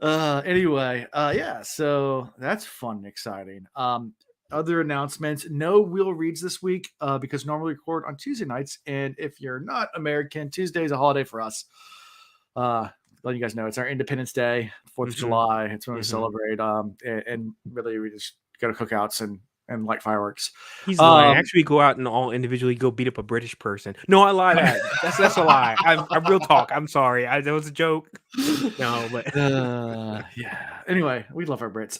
Anyway, yeah, so that's fun and exciting. Other announcements, no wheel reads this week because normally we record on Tuesday nights, and if you're not American, Tuesday is a holiday for us. Letting you guys know, it's our Independence Day, 4th of July. It's when we celebrate, and really we just go to cookouts and light fireworks. He's lying. Actually, go out and all individually go beat up a British person. No, I lie. That's a lie. I'm real talk. I'm sorry. That was a joke. No, but yeah. Anyway, we love our Brits.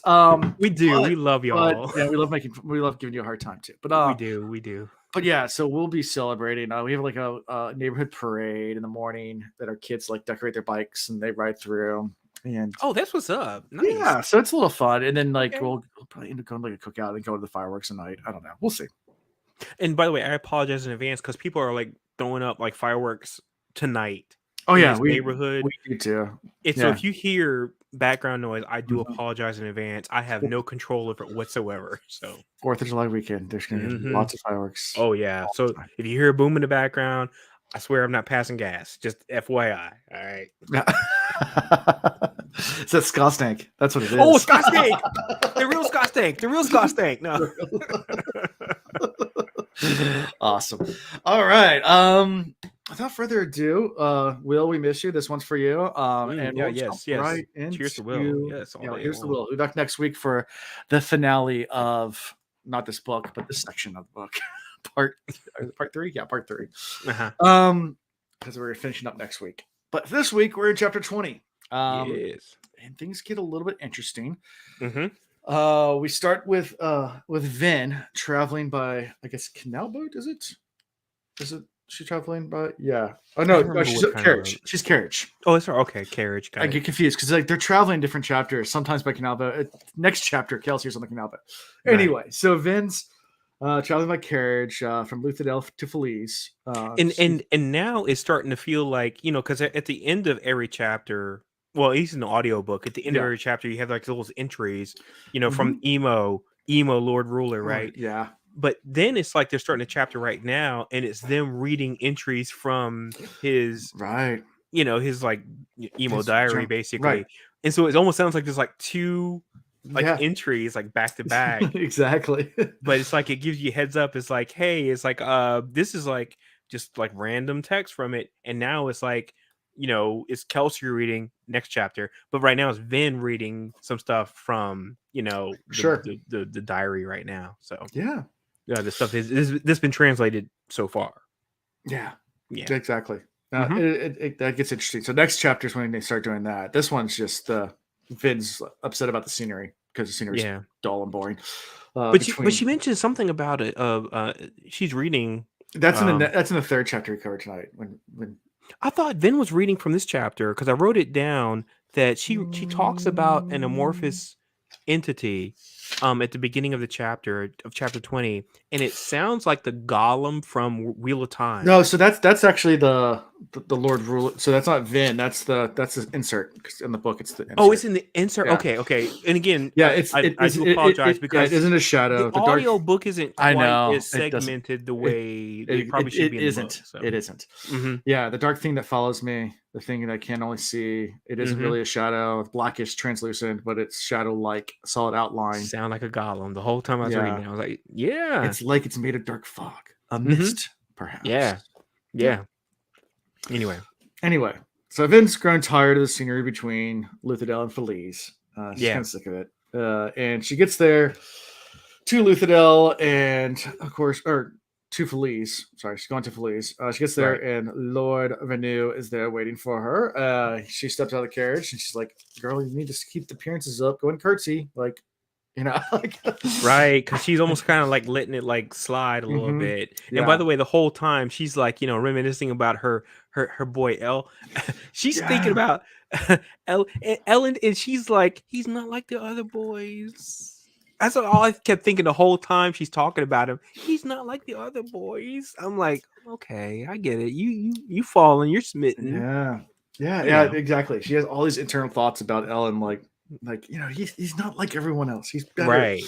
we do. We love y'all. Yeah, we love giving you a hard time too. But we do. But yeah, so we'll be celebrating. We have like a neighborhood parade in the morning that our kids like decorate their bikes and they ride through. And that's what's up. Nice. Yeah, so it's a little fun. And then like we'll probably end up going to like a cookout and go to the fireworks at night. I don't know. We'll see. And by the way, I apologize in advance because people are like throwing up like fireworks tonight. Oh yeah, neighborhood. We do too. So if you hear background noise, I do apologize in advance. I have no control of it whatsoever. So 4th of July weekend, there's gonna be lots of fireworks. Oh yeah. So if you hear a boom in the background, I swear I'm not passing gas. Just FYI. All right. It's that Scott Stank. That's what it is. Oh, Scott Stank. The real Scott Stank. The real Scott Stank. No. Awesome. All right. Without further ado, Will, we miss you. This one's for you. And we'll yes. Right cheers to Will. Yes, here's the Will. We'll be back next week for the finale of not this book, but this section of the book. part 3. Yeah, part 3. Because we're finishing up next week. But this week we're in chapter 20. Yes. And things get a little bit interesting. We start with Vin traveling by, I guess, canal boat. Is it she traveling by? Yeah. Oh no, she's carriage. She's carriage. Oh, it's okay. Carriage. I get confused because like they're traveling different chapters. Sometimes by canal boat. Next chapter, Kelsey's on the canal boat. Anyway, so Vin's traveling by carriage from Luthadel to Felice. And now it's starting to feel like, because at the end of every chapter, well, at least in the audiobook, at the end of every chapter, you have like those entries, from emo Lord Ruler, right? Yeah. But then it's like they're starting a chapter right now, and it's them reading entries from his his like emo diary, basically. Right. And so it almost sounds like there's like two entries like back to back. Exactly. But it's like it gives you a heads up. It's like, hey, it's like this is like just like random text from it, and now it's like, it's Kelsey reading next chapter, but right now it's Vin reading some stuff from the diary right now. So yeah, this stuff this been translated so far. Yeah, exactly. That gets interesting. So next chapter is when they start doing that. This one's just Vin's upset about the scenery because the scenery is dull and boring. But she mentioned something about it. She's reading. That's in the 3rd chapter we covered tonight. When I thought Vin was reading from this chapter because I wrote it down that she talks about an amorphous entity at the beginning of the chapter 20, and it sounds like the Golem from Wheel of Time. No, so that's actually the Lord Ruler. So that's not Vin. That's the insert, because in the book it's the insert. Oh, it's in the insert. Yeah. Okay. And again, I do apologize because it isn't a shadow. The audio book isn't quite as segmented the way it probably should be in the book. So. It isn't. Yeah, the dark thing that follows me, the thing that I can only see, it isn't really a shadow. It's blackish, translucent, but it's shadow-like, solid outline. Sound like a golem. The whole time I was reading it, I was like, yeah. It's like it's made of dark fog. A mist, perhaps. Yeah. Anyway, so Vin's grown tired of the scenery between Luthadel and Felice. She's kind of sick of it. And she gets there to Luthadel and, of course, to Felice. Sorry, she's going to Felice. She gets there and Lord Venu is there waiting for her. She steps out of the carriage and she's like, girl, you need to keep the appearances up. Go and curtsy. Like, right, because she's almost kind of like letting it like slide a little bit. And by the way, the whole time she's like, reminiscing about her boy Elle. She's thinking about Ellen, and she's like, he's not like the other boys. That's all I kept thinking the whole time she's talking about him. He's not like the other boys. I'm like, okay, I get it. You falling, you're smitten. Yeah, exactly. She has all these internal thoughts about Ellen, like he's not like everyone else. He's better. Right.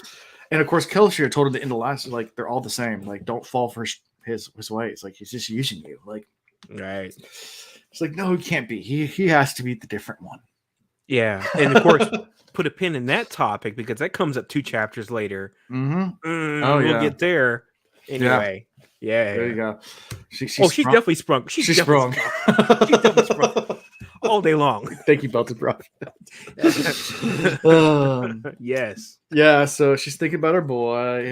And of course, Kelsier told him in the last, like, they're all the same. Like, don't fall for his ways. Like, he's just using you. Like, right. It's like, no, he can't be. He has to be the different one. Yeah, and of course, put a pin in that topic because that comes up 2 chapters later. Oh We'll yeah. get there. Anyway, yeah. There you go. She's She's definitely sprung. She's definitely sprung. She's definitely sprung all day long. Thank you, Belted Bro. Yes. Yeah, so she's thinking about her boy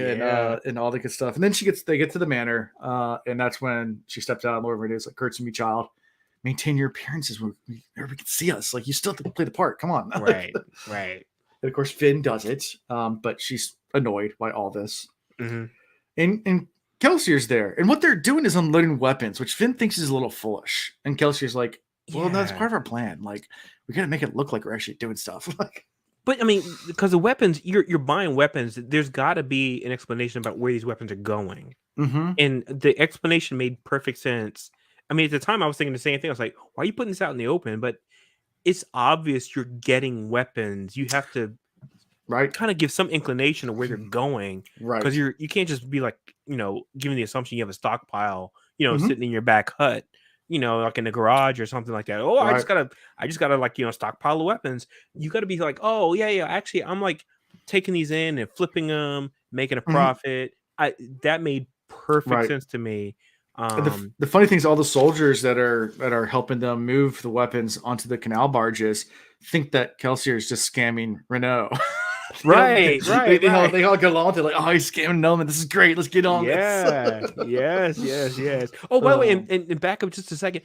and all the good stuff. And then they get to the manor, and that's when she steps out and Lord Renews like, "Courtesy me, child. Maintain your appearances where everybody can see us. Like, you still have to play the part. Come on." Right. And of course, Finn does it, but she's annoyed by all this. Mm-hmm. And Kelsier's there, and what they're doing is unloading weapons, which Finn thinks is a little foolish. And Kelsier's like, "Well, no, that's part of our plan. Like, we got to make it look like we're actually doing stuff." But I mean, because the weapons, you're buying weapons. There's got to be an explanation about where these weapons are going, and the explanation made perfect sense. I mean, at the time, I was thinking the same thing. I was like, "Why are you putting this out in the open?" But it's obvious you're getting weapons. You have to kind of give some inclination of where they're going, because you can't just be like, giving the assumption you have a stockpile, sitting in your back hut, like in the garage or something like that. Oh, I just gotta like, stockpile of weapons. You gotta be like, oh yeah, actually I'm like taking these in and flipping them, making a profit. That made perfect sense to me. The funny thing is, all the soldiers that are helping them move the weapons onto the canal barges think that Kelsier is just scamming Renault. Right. They all get along with it, like, "Oh, he's scamming them, and this is great. Let's get on this." Yes. Oh, by the way, and back up just a second.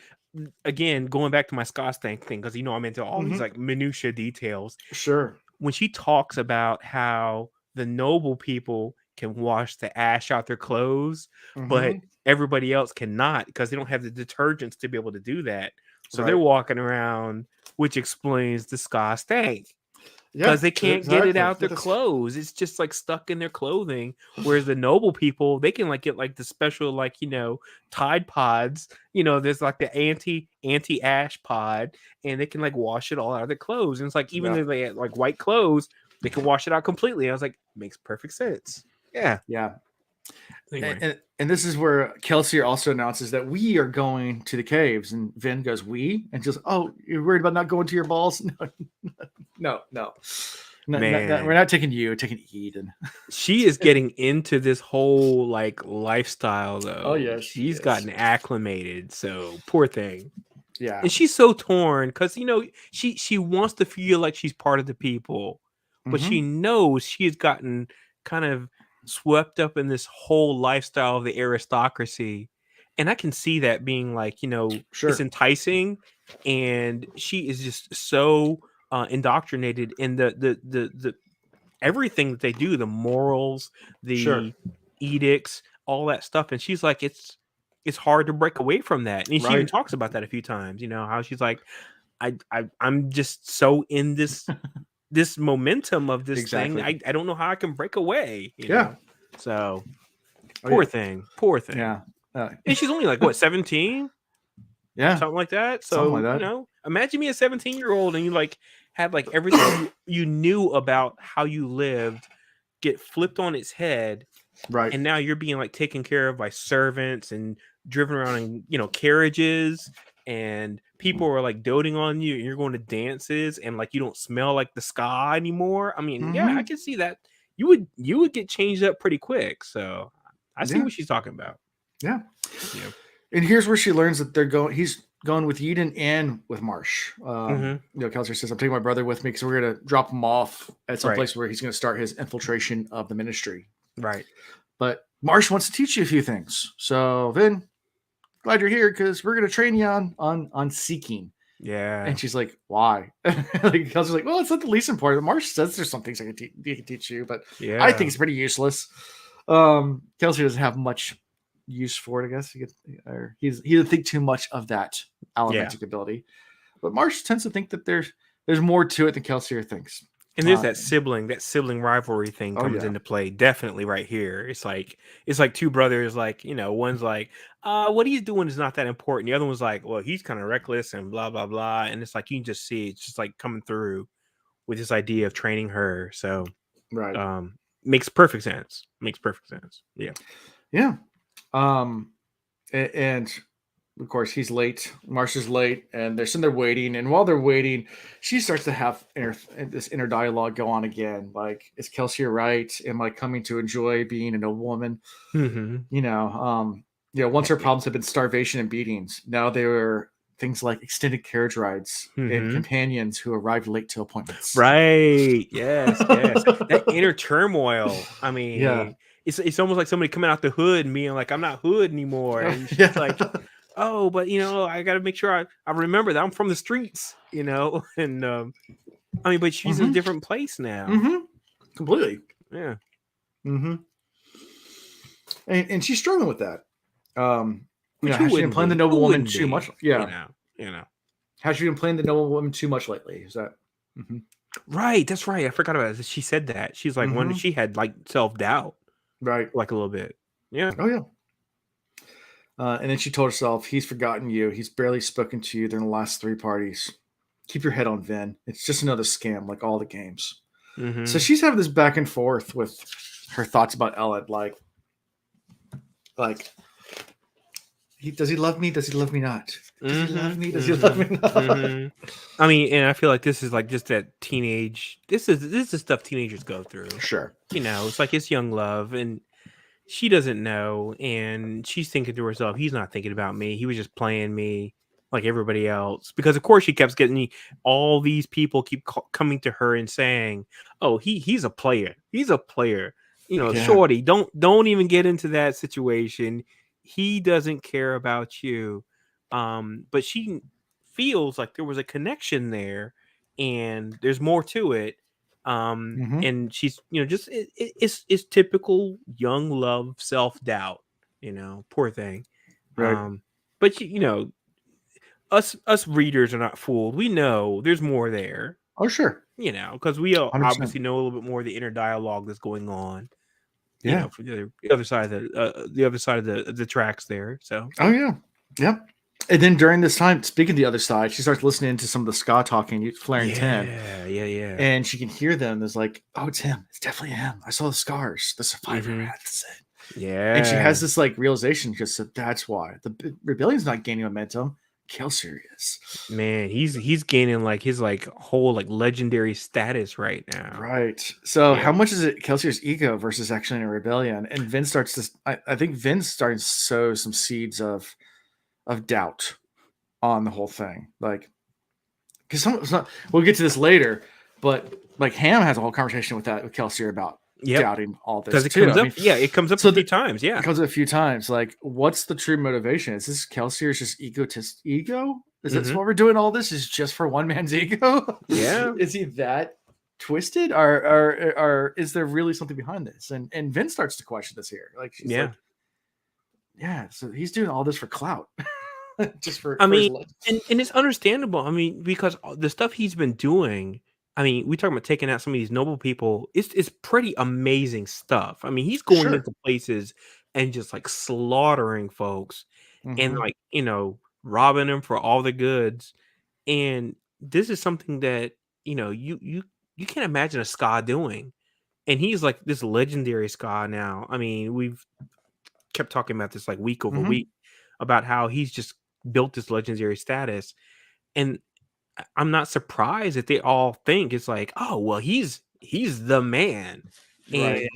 Again, going back to my Scott thing, because I'm into all these like minutia details. Sure. When she talks about how the noble people can wash the ash out their clothes, but everybody else cannot because they don't have the detergents to be able to do that. So they're walking around, which explains the Scott stank. Because they can't get it out their clothes. It's just like stuck in their clothing. Whereas the noble people, they can like get like the special, like, Tide Pods. There's like the anti-ash pod, and they can like wash it all out of their clothes. And it's like, even though they have like white clothes, they can wash it out completely. I was like, makes perfect sense. Yeah. Anyway. And this is where Kelsier also announces that we are going to the caves, and Vin goes, "We?" And just, "Oh, you're worried about not going to your balls?" No. We're not taking you. We're taking Eden. She is getting into this whole like lifestyle though. Oh yes, she's gotten acclimated. So poor thing. Yeah, and she's so torn because she wants to feel like she's part of the people, but she knows she has gotten kind of swept up in this whole lifestyle of the aristocracy, and I can see that being like, it's enticing, and she is just so indoctrinated in the everything that they do, the morals, the edicts, all that stuff, and she's like, it's hard to break away from that. And she even talks about that a few times, how she's like, I'm just so in this this momentum of this thing. I don't know how I can break away. You know? So poor thing. Yeah. And she's only like what, 17? Yeah. Something like that. So, imagine me a 17-year-old and you like have like everything you knew about how you lived get flipped on its head. Right. And now you're being like taken care of by servants and driven around in, carriages, and people are like doting on you, and you're going to dances, and like you don't smell like the sky anymore. I mean, yeah, I can see that. You would get changed up pretty quick. So I see what she's talking about. Yeah. And here's where she learns that he's going with Eden and with Marsh. Kelsier says, "I'm taking my brother with me because we're going to drop him off at some place where he's going to start his infiltration of the ministry." Right. But Marsh wants to teach you a few things. So Vin, glad you're here because we're going to train you on seeking. Yeah. And she's like, "Why?" Kelsier's like, "Well, it's not the least important. Marsh says there's some things I can teach you, but I think it's pretty useless." Kelsier doesn't have much use for it, I guess. He doesn't think too much of that allomantic ability. But Marsh tends to think that there's more to it than Kelsier thinks. And there's that sibling rivalry thing comes into play definitely right here. It's like two brothers, like, one's like, what he's doing is not that important. The other one's like, well, he's kind of reckless and blah, blah, blah. And it's like, you can just see it's just like coming through with this idea of training her. So makes perfect sense. Yeah. Yeah. And of course, he's late. Marsh is late, and they're sitting there waiting. And while they're waiting, she starts to have this inner dialogue go on again. Like, is Kelsey right? Am I coming to enjoy being a noble woman? Once her problems have been starvation and beatings, now they were things like extended carriage rides and companions who arrived late to appointments. Right. Yes. That inner turmoil. I mean, it's almost like somebody coming out the hood and being like, I'm not hood anymore. And she's like, oh, but I got to make sure I remember that I'm from the streets, and but she's in a different place now. Completely. Yeah. And she's struggling with that. Has she been playing the noble woman too much? Yeah. Has she been playing the noble woman too much lately? Is that right? That's right. I forgot about it. She said that. She's like one. She had like self-doubt, right? Like a little bit. Yeah. Oh yeah. And then she told herself, he's forgotten you. He's barely spoken to you during the last 3 parties. Keep your head on, Vin. It's just another scam like all the games. So she's having this back and forth with her thoughts about Elliot. Like, does he love me? Does he love me not? Does he love me? Does he love me not? I mean, and I feel like this is like just that teenage. This is stuff teenagers go through. Sure. It's like it's young love, and she doesn't know, and she's thinking to herself, he's not thinking about me. He was just playing me like everybody else. Because of course she kept getting all these people keep coming to her and saying, "Oh, he's a player. He's a player." Shorty, don't even get into that situation. He doesn't care about you. But she feels like there was a connection there, and there's more to it. And she's just it's typical young love, self-doubt, poor thing. Right. But us readers are not fooled. We know there's more there. Oh sure. Because we 100%. obviously know a little bit more of the inner dialogue that's going on. Yeah. For the other side of the tracks there. So oh yeah. Yep. And then during this time, speaking of the other side, she starts listening to some of the ska talking, flaring 10. Yeah. And she can hear them. There's like, oh, it's him. It's definitely him. I saw the scars. The survivor. That's it. Yeah. And she has this like realization because that's why the rebellion's not gaining momentum. Kelsey is. Man, he's gaining like his like whole like legendary status right now. Right. So how much is it Kelsey's ego versus actually in a rebellion? And Vin starts to I think Vin's starting to sow some seeds of doubt on the whole thing. Like, because we'll get to this later, but like Ham has a whole conversation with Kelsey about doubting all this. Because it comes up, it comes up a few times. Yeah. It comes up a few times. Like, what's the true motivation? Is this Kelsey is just ego? Is that what we're doing all this? Is just for one man's ego? Yeah. Is he that twisted? Or is there really something behind this? And Vin starts to question this here. Like, she's like, yeah, so he's doing all this for clout. Just for and it's understandable. I mean, because the stuff he's been doing, I mean, we talk about taking out some of these noble people. It's pretty amazing stuff. I mean, he's going into places and just like slaughtering folks and like, robbing them for all the goods. And this is something that, you can't imagine a ska doing. And he's like this legendary ska now. I mean, we've kept talking about this like week over week about how he's just built this legendary status. And I'm not surprised that they all think it's like, oh, well, he's the man. Right.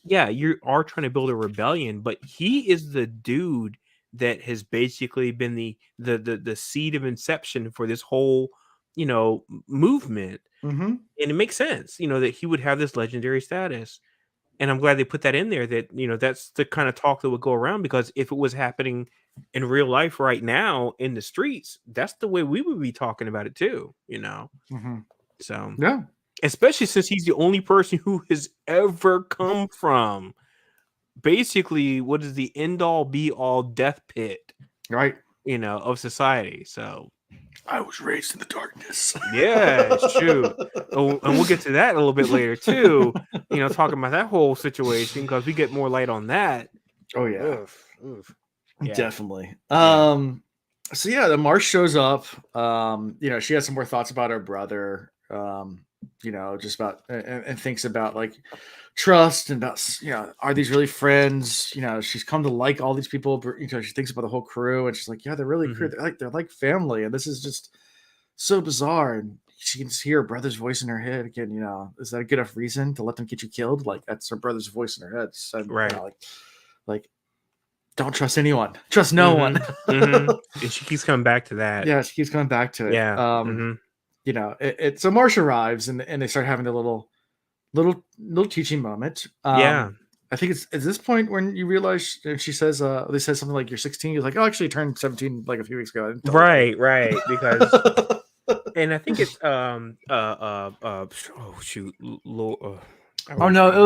And you are trying to build a rebellion, but he is the dude that has basically been the seed of inception for this whole, movement. And it makes sense, that he would have this legendary status. And I'm glad they put that in there that, that's the kind of talk that would go around, because if it was happening in real life right now in the streets, that's the way we would be talking about it too, So, yeah, especially since he's the only person who has ever come from basically what is the end all be all death pit, right? Of society. So, I was raised in the darkness. Yeah, it's true. And we'll get to that a little bit later too. Talking about that whole situation, because we get more light on that. Oh yeah. Oof. Yeah. Definitely. So the Marsh shows up. She has some more thoughts about her brother. just about and thinks about like trust and about are these really friends? She's come to like all these people. She thinks about the whole crew, and she's like, yeah, they're really crew. They're like family, and this is just so bizarre. And she can hear her brother's voice in her head again. Is that a good enough reason to let them get you killed? Like that's her brother's voice in her head. So, right. Like don't trust anyone. Trust no one. And she keeps coming back to that. Yeah, she keeps coming back to it. Yeah. So Marsh arrives and they start having a little teaching moment. Yeah. I think it's at this point when you realize she says they says something like you're 16. You're like, oh, actually, you turned 17 like a few weeks ago. Right. Because, and I think it's oh shoot, oh no, it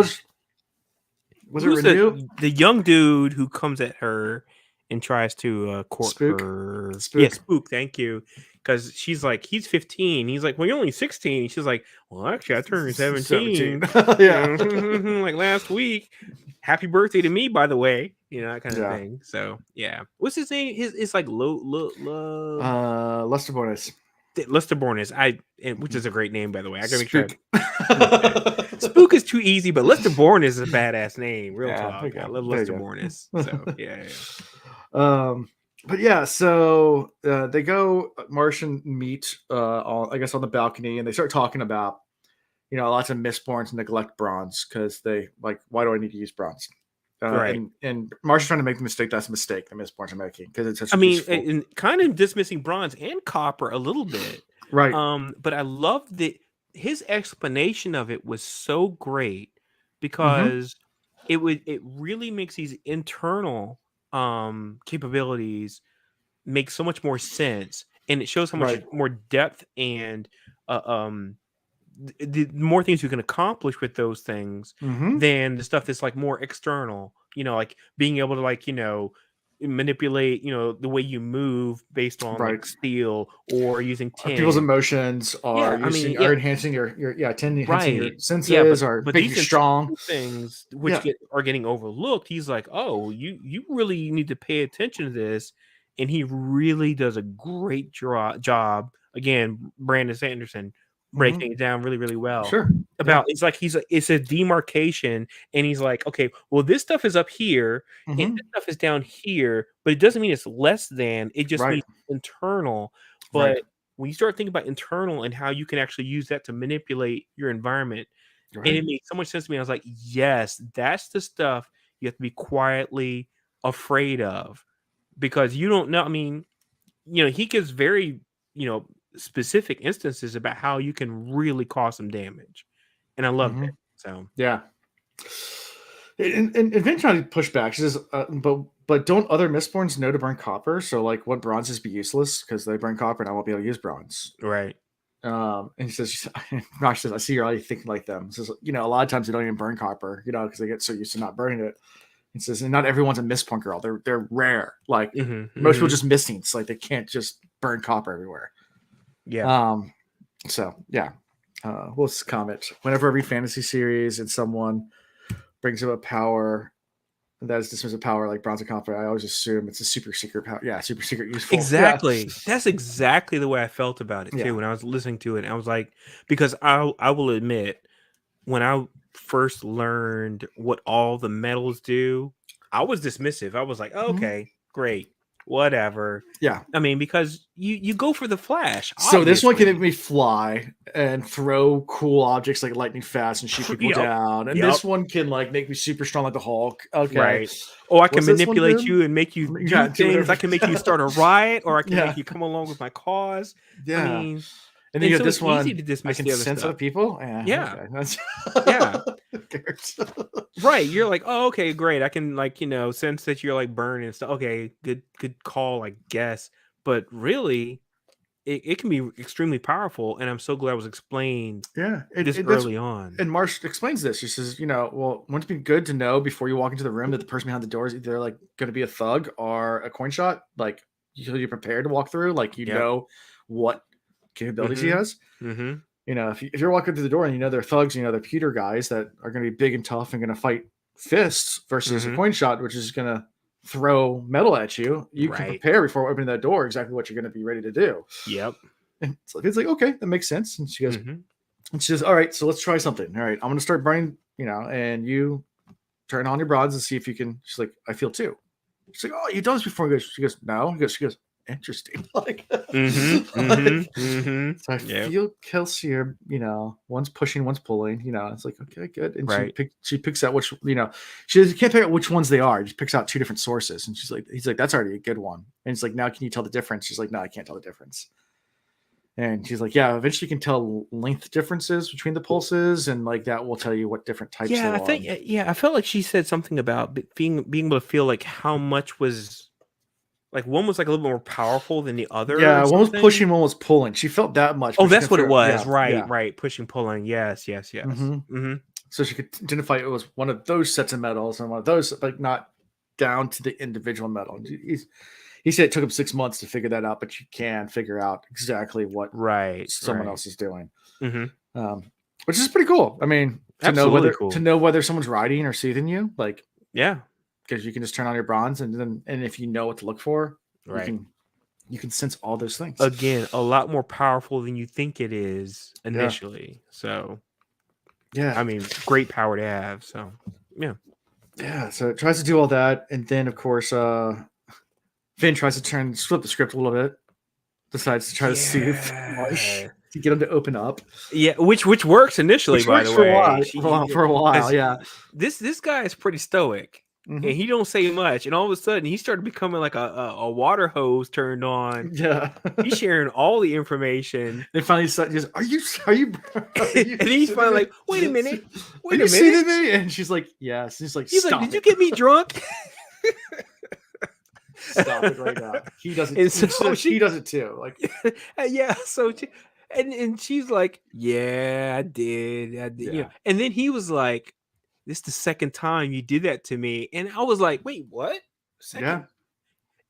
was it Renew? The young dude who comes at her and tries to court Spook? her. Spook. Yeah, Spook. Thank you. Because she's like, he's 15. He's like, well, you're only 16. She's like, well, actually, I turned 17. Yeah. Like last week. Happy birthday to me, by the way. That kind of thing. So, yeah. What's his name? It's like Mistborn is. Mistborn is. Which is a great name, by the way. I gotta make sure. Spook is too easy, but Mistborn is a badass name. Real talk. I love Mistborn is. So, yeah. But yeah, so they go Marsh and meet I guess on the balcony, and they start talking about lots of Mistborns neglect bronze because they like, why do I need to use bronze? Right. And Marsh is trying to make the mistake. That's a mistake the Mistborns are making because it's such. And kind of dismissing bronze and copper a little bit, right? But I love that his explanation of it was so great because it really makes these internal capabilities make so much more sense, and it shows how much more depth and the more things you can accomplish with those things than the stuff that's like more external, like being able to like manipulate the way you move based on like steel or using tin. People's emotions are enhancing your enhancing your senses or making you strong things which are getting overlooked. He's like, oh, you really need to pay attention to this, and he really does a great job. Again, Brandon Sanderson breaking it down really, really well. Sure. About it's like it's a demarcation, and he's like, okay, well, this stuff is up here, and this stuff is down here, but it doesn't mean it's less than. It just means internal. But when you start thinking about internal and how you can actually use that to manipulate your environment, and it made so much sense to me. I was like, yes, that's the stuff you have to be quietly afraid of, because you don't know. I mean, he gives very, specific instances about how you can really cause some damage, and I love it. So yeah, and eventually push back. She says, but don't other Mistborns know to burn copper? So like, what bronzes be useless because they burn copper, and I won't be able to use bronze. Right. And he says, Marsh says, I see you're already thinking like them. He says, a lot of times they don't even burn copper, because they get so used to not burning it. He says, and not everyone's a Mistborn girl. They're rare. Like most people just missing. It's like they can't just burn copper everywhere. Yeah. So yeah. We'll just comment. Whenever every fantasy series and someone brings up a power that is dismissive of power like bronze and copper, I always assume it's a super secret power. Yeah, super secret useful. Exactly. Yeah. That's exactly the way I felt about it too when I was listening to it. I was like, because I will admit, when I first learned what all the metals do, I was dismissive. I was like, okay, great, whatever. Yeah. I mean, because you go for the flash. So this one can make me fly and throw cool objects like lightning fast and shoot people down. And this one can like make me super strong like the Hulk. Okay. Right. Oh, I can manipulate you and make you do things. I can make you start a riot, or I can make you come along with my cause. Yeah. I mean, and then you have this one. Easy to dismiss I can sense other people. Yeah. Okay. Yeah. Right. You're like, oh, okay, great. I can sense that you're like burned and stuff. Okay, good call, I guess. But really, it can be extremely powerful, and I'm so glad it was explained. Early on. And Marsh explains this. She says, well, wouldn't it be good to know before you walk into the room that the person behind the door is either like going to be a thug or a coin shot? Like you're prepared to walk through. Like know what capabilities he has. If you're walking through the door and they're thugs, they're pewter guys that are going to be big and tough and going to fight fists versus a coin shot, which is going to throw metal at you. You can prepare before opening that door exactly what you're going to be ready to do. Yep. And so it's like, okay, that makes sense. And she goes, And she says, all right, so let's try something. All right, I'm going to start burning, and you turn on your bronze and see if you can. She's like, I feel too. She's like, oh, you've done this before. She goes, no. She goes, interesting. Like, so I feel Kelsier, one's pushing, one's pulling, it's like, okay, good. And she picks out which, she can't pick out which ones they are. She picks out 2 different sources. And he's like, that's already a good one. And it's like, now can you tell the difference? She's like, no, I can't tell the difference. And she's like, yeah, eventually you can tell length differences between the pulses, and like that will tell you what different types. Yeah, I felt like she said something about being able to feel like how much was like one was like a little more powerful than the other. Yeah, one was pushing, one was pulling. She felt that much. Oh, that's what it was. Yeah, right. Pushing, pulling. Yes. So she could identify it was one of those sets of metals and one of those, but not down to the individual metal. He said it took him 6 months to figure that out, but you can figure out exactly what someone else is doing, which is pretty cool. I mean, to know whether someone's riding or soothing you, like because you can just turn on your bronze, and if you know what to look for, you can sense all those things. Again, a lot more powerful than you think it is initially. Yeah. So, I mean, great power to have. So, yeah. So it tries to do all that, and then of course, Finn tries to flip the script a little bit. Decides to try to soothe Marsh to get him to open up. Yeah, which works initially, by the way. For a while, yeah. This guy is pretty stoic, and he don't say much. And all of a sudden, he started becoming like a water hose turned on. Yeah, he's sharing all the information. They finally said, "Are you?" And he's finally like, "Wait a minute, are you seeing me?" And she's like, "Yes." He's like, "Did you get me drunk?" Stop it right now. He does it. So she does it too. Like, yeah. So, and she's like, "Yeah, I did. Yeah." And then he was like, "This is the second time you did that to me," and I was like, "Wait, what?" Yeah.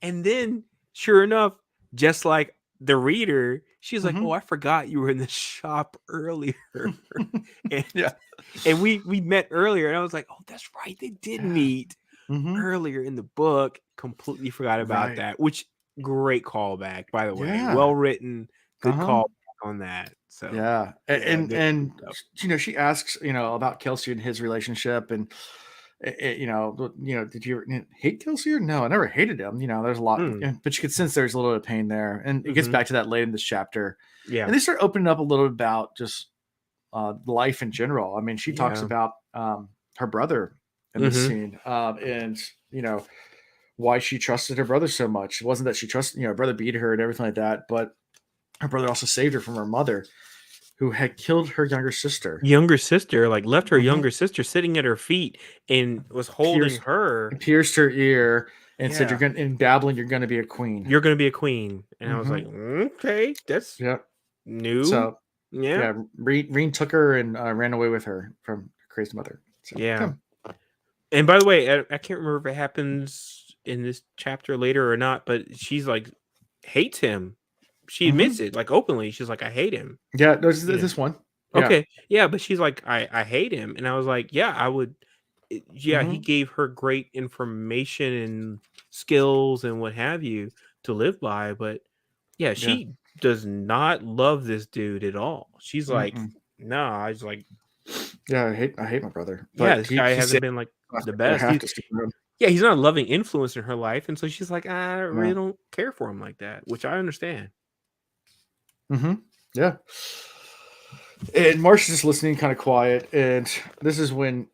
And then, sure enough, just like the reader, she's like, "Oh, I forgot you were in the shop earlier." and we met earlier, and I was like, "Oh, that's right, they did meet." Earlier in the book, completely forgot about that. Which great callback, by the way. Well written, good call on that. So and she asks about Kelsey and his relationship, and did you hate Kelsey or no? I never hated him. There's a lot, but you could sense there's a little bit of pain there, and it gets back to that late in this chapter. Yeah, and they start opening up a little bit about just life in general. I mean, she talks about her brother in this scene, and why she trusted her brother so much. It wasn't that she trusted, her brother beat her and everything like that, but her brother also saved her from her mother, who had killed her younger sister. Like left her younger sister sitting at her feet and was holding her, pierced her ear, and said, "You're going in babbling. You're going to be a queen. You're going to be a queen." And I was like, "Okay, that's new." So Reen took her and ran away with her from her crazy mother. So, And by the way, I can't remember if it happens in this chapter later or not, but she's like hates him. She admits it like openly. She's like, "I hate him." Yeah, there's this one. Okay, but she's like, I hate him, and I was like, yeah, I would. He gave her great information and skills and what have you to live by, but she does not love this dude at all. She's like, nah. I was like, I hate my brother. But this guy hasn't been like the best. He's not a loving influence in her life, and so she's like, I really don't care for him like that, which I understand. Yeah. And Marsh is just listening, kind of quiet, and this is when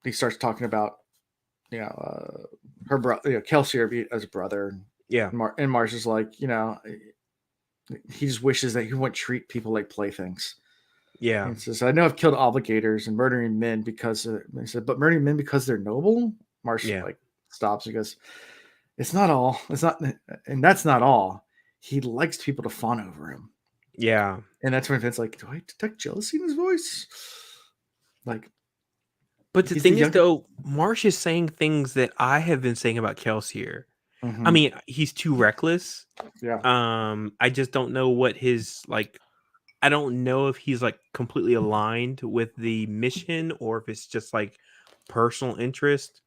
he starts talking about her brother, Kelsey as a brother. Yeah. And Marsh is like, he just wishes that he wouldn't treat people like playthings. Yeah. He says, "I know I've killed obligators and murdering men but murdering men because they're noble?" Marsh stops and goes, "It's not all. It's not, and that's not all. He likes people to fawn over him." Yeah. And that's when Finn's like, "Do I detect jealousy in his voice?" Like, but the thing is, though, Marsh is saying things that I have been saying about Kelsier. I mean, he's too reckless. Yeah. I just don't know what his I don't know if he's like completely aligned with the mission or if it's just like personal interest.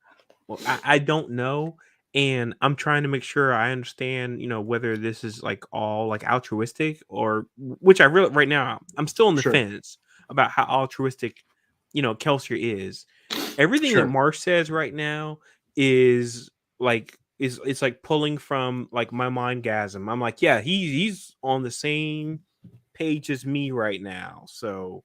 Well, I don't know. And I'm trying to make sure I understand, whether this is like all like altruistic or which I really right now I'm still on the Sure. fence about how altruistic, Kelsier is. Everything that Sure. Marsh says right now is like it's like pulling from like my mindgasm. I'm like, yeah, he's on the same page as me right now. So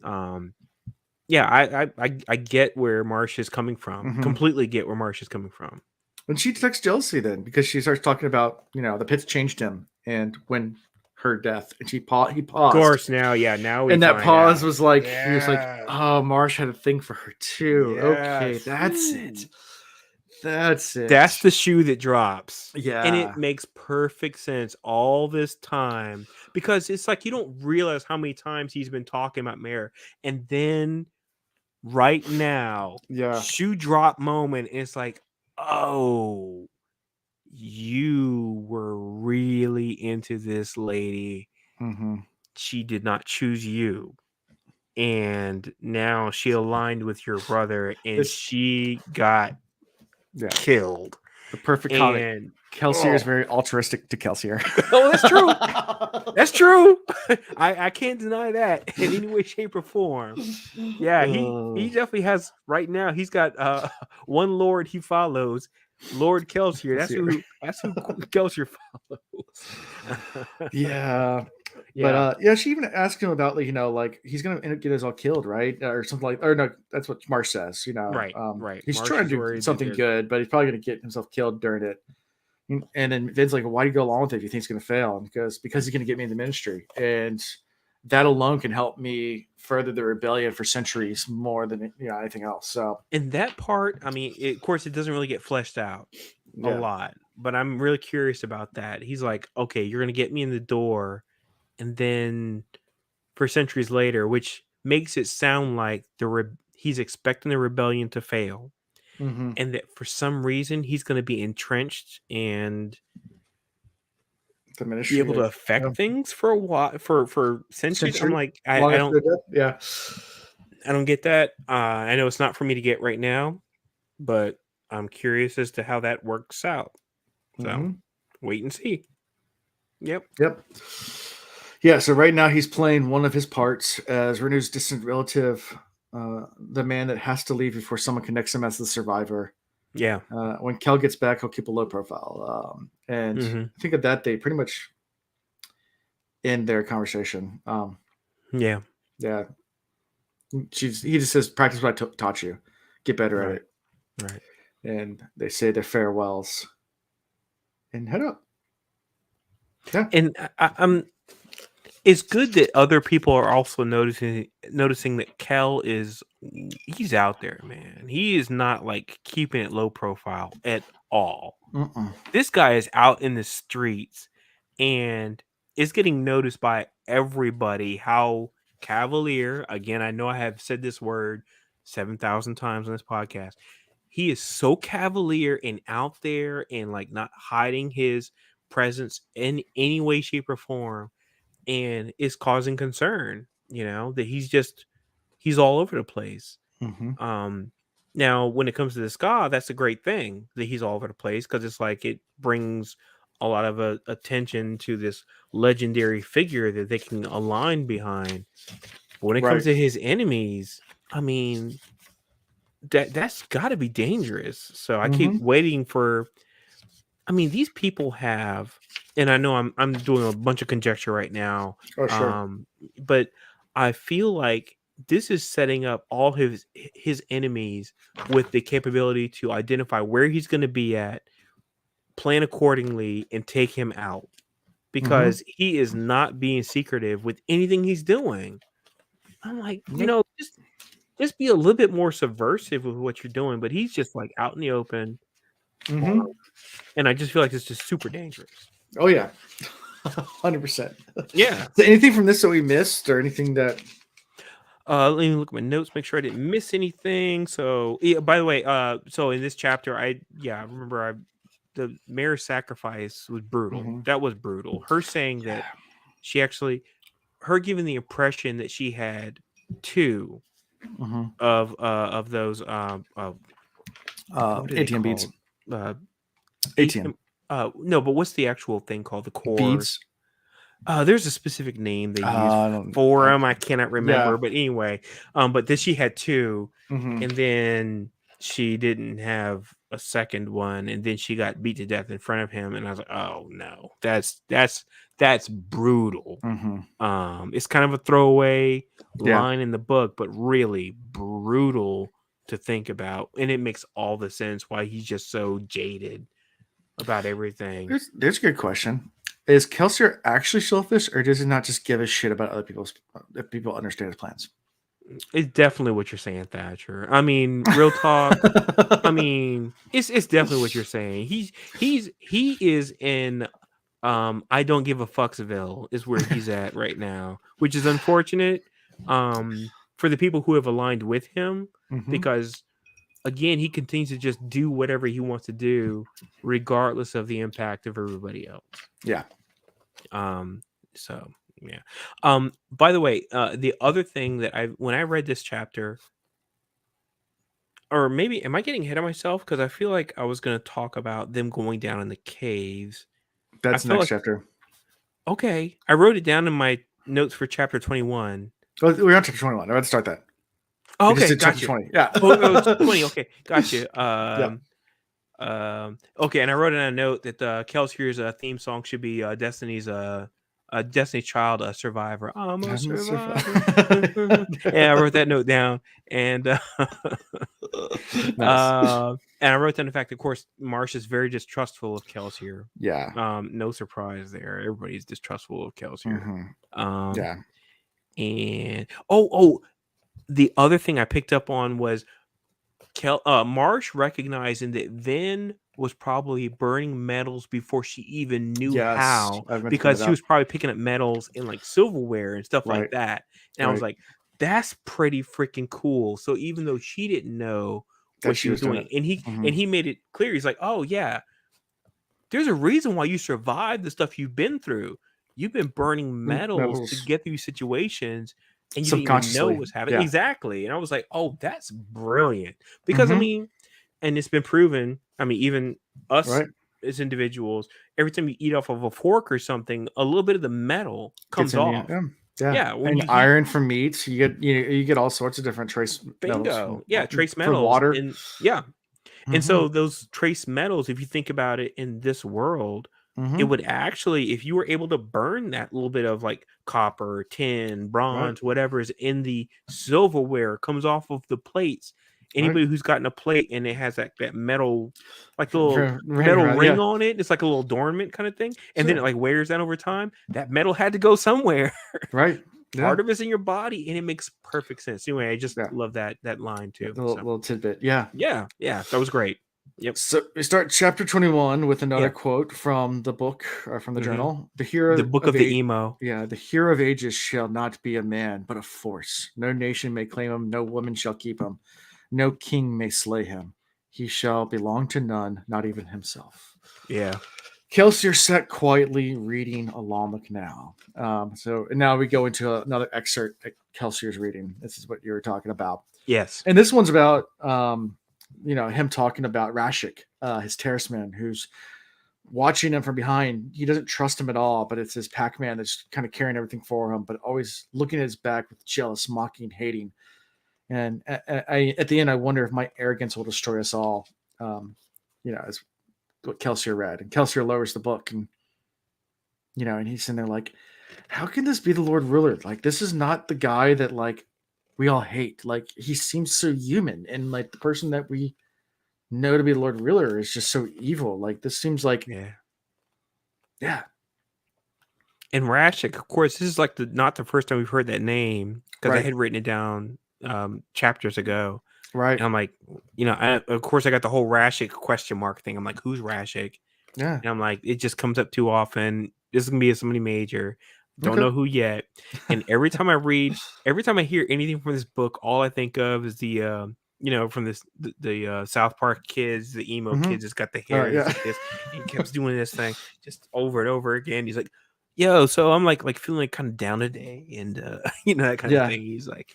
yeah, I get where Marsh is coming from. Completely get where Marsh is coming from. And she detects jealousy then because she starts talking about, the pits changed him and when her death, and he paused. Of course, now we and that find pause out. was like, Yeah. he was like, oh, Marsh had a thing for her too. Yes. Okay, that's it. That's it. That's the shoe that drops. Yeah. And it makes perfect sense all this time because it's like you don't realize how many times he's been talking about Mare. And then right now, shoe drop moment, and it's like, oh, you were really into this lady. She did not choose you. And now she aligned with your brother and she got killed. The perfect comic. Kelsier is very altruistic to Kelsier. Oh, that's true. That's true. I can't deny that in any way, shape, or form. Yeah, he definitely has right now. He's got one Lord he follows, Lord Kelsier. That's who Kelsier follows. Yeah. But she even asked him about like he's gonna end up getting us all killed, right? Or something like, or no, that's what Marsh says, Right. He's Marsh trying to do something good, but he's probably gonna get himself killed during it. And then Vin's like, why do you go along with it if you think it's gonna fail? Because he's gonna get me in the ministry. And that alone can help me further the rebellion for centuries more than anything else. So in that part, I mean, of course, it doesn't really get fleshed out a lot, but I'm really curious about that. He's like, okay, you're gonna get me in the door. And then for centuries later, which makes it sound like he's expecting the rebellion to fail, and that for some reason he's going to be entrenched and be able to affect things for a while, for centuries. I'm like, I don't, I don't get that. I know it's not for me to get right now, but I'm curious as to how that works out. So wait and see. Yep. Yeah, so right now he's playing one of his parts as Renu's distant relative, the man that has to leave before someone connects him as the survivor. Yeah. When Kel gets back, he'll keep a low profile. And I think at that they pretty much end their conversation. Yeah. He just says, practice what I taught you. Get better at it. Right. And they say their farewells and head up. Yeah. And I'm it's good that other people are also noticing that Kel he's out there, man. He is not like keeping it low profile at all. This guy is out in the streets and is getting noticed by everybody. How cavalier, again, I know I have said this word 7,000 times on this podcast. He is so cavalier and out there and like not hiding his presence in any way, shape, or form. And is causing concern, that he's all over the place. Now, when it comes to the ska, that's a great thing that he's all over the place because it's like it brings a lot of attention to this legendary figure that they can align behind. But when it comes to his enemies, I mean, that's got to be dangerous. So I keep waiting for. I mean, these people have, and I know I'm doing a bunch of conjecture right now. Oh, sure. But I feel like this is setting up all his enemies with the capability to identify where he's going to be at, plan accordingly, and take him out. Because he is not being secretive with anything he's doing. I'm like, just be a little bit more subversive with what you're doing. But he's just like out in the open. And I just feel like it's just super dangerous. Oh, yeah. 100%. Yeah. So anything from this that we missed or anything that... let me look at my notes, make sure I didn't miss anything. So, yeah, by the way, so in this chapter, I remember the Mare's sacrifice was brutal. That was brutal. Her saying that her giving the impression that she had two of those ATM beads. ATM. No, but what's the actual thing called? The core beads. There's a specific name they use for them. I cannot remember, but anyway. But then she had 2, and then she didn't have a second one, and then she got beat to death in front of him, and I was like, oh no, that's brutal. It's kind of a throwaway line in the book, but really brutal to think about, and it makes all the sense why he's just so jaded about everything. There's a good question. Is Kelsier actually selfish, or does he not just give a shit about other people's if people understand his plans? It's definitely what you're saying, Thatcher. I mean, real talk. I mean, it's definitely what you're saying. He is in I don't give a fucksville is where he's at right now, which is unfortunate for the people who have aligned with him, because again, he continues to just do whatever he wants to do regardless of the impact of everybody else. Yeah. So yeah. By the way, the other thing that when I read this chapter, or maybe am I getting ahead of myself? Because I feel like I was going to talk about them going down in the caves. That's next chapter. Okay. I wrote it down in my notes for chapter 21. Well, we're on chapter 21. Let's start that. Oh, okay, gotcha. 20. Yeah. 20. Okay, gotcha. Okay, and I wrote in a note that Kelsier's theme song should be Destiny's Destiny Child, a survivor. I'm a survivor. Yeah, I wrote that note down, and nice. And I wrote down the fact, of course, Marsh is very distrustful of Kelsier. Yeah. No surprise there. Everybody's distrustful of Kelsier. Yeah. And the other thing I picked up on was Marsh recognizing that Vin was probably burning metals before she even knew how, because she was probably picking up metals in like silverware and stuff like that. And I was like, that's pretty freaking cool. So even though she didn't know what she was doing, and he made it clear, he's like, oh yeah, there's a reason why you survived the stuff you've been through. You've been burning metals to get through situations, and you didn't even know what's happening. Yeah. Exactly. And I was like, oh, that's brilliant. Because I mean, and it's been proven, I mean, even us as individuals, every time you eat off of a fork or something, a little bit of the metal comes off. Yeah. And iron from meats, you get all sorts of different trace metals. Yeah, trace metals. From water. And, and so those trace metals, if you think about it in this world, it would actually, if you were able to burn that little bit of like copper, tin, bronze, whatever is in the silverware comes off of the plates. Anybody who's gotten a plate and it has that metal, like the little metal ring on it, it's like a little adornment kind of thing, and then it like wears down over time. That metal had to go somewhere, right? Part of it's in your body, and it makes perfect sense. Anyway, I just love that line too. Little tidbit, yeah. That was great. Yep. So we start chapter 21 with another quote from the book or from the journal. The book of the emo. Yeah, the hero of ages shall not be a man, but a force. No nation may claim him. No woman shall keep him. No king may slay him. He shall belong to none, not even himself. Yeah. Kelsier sat quietly reading along the canal. So now we go into another excerpt that Kelsier's reading. This is what you were talking about. Yes. And this one's about him talking about Rashik, his terraceman, who's watching him from behind. He doesn't trust him at all, but it's his Pac-Man that's kind of carrying everything for him, but always looking at his back with jealous, mocking, hating. And at the end, I wonder if my arrogance will destroy us all. As what Kelsier read, and Kelsier lowers the book, and and he's sitting there like, how can this be the Lord Ruler? Like, this is not the guy that like we all hate. Like, he seems so human, and like the person that we know to be the Lord Ruler is just so evil. Like, this seems like yeah. And Rashik, of course, this is like not the first time we've heard that name, because I had written it down chapters ago. Right. And I'm like, of course I got the whole Rashik question mark thing. I'm like, who's Rashik? Yeah. And I'm like, it just comes up too often. This is gonna be somebody major. Don't know who yet. And every time I hear anything from this book, all I think of is the from the South Park kids, the emo kids that's got the hair like this. He keeps doing this thing just over and over again. He's like, yo, so I'm like feeling like kind of down today, and that kind of thing. He's like,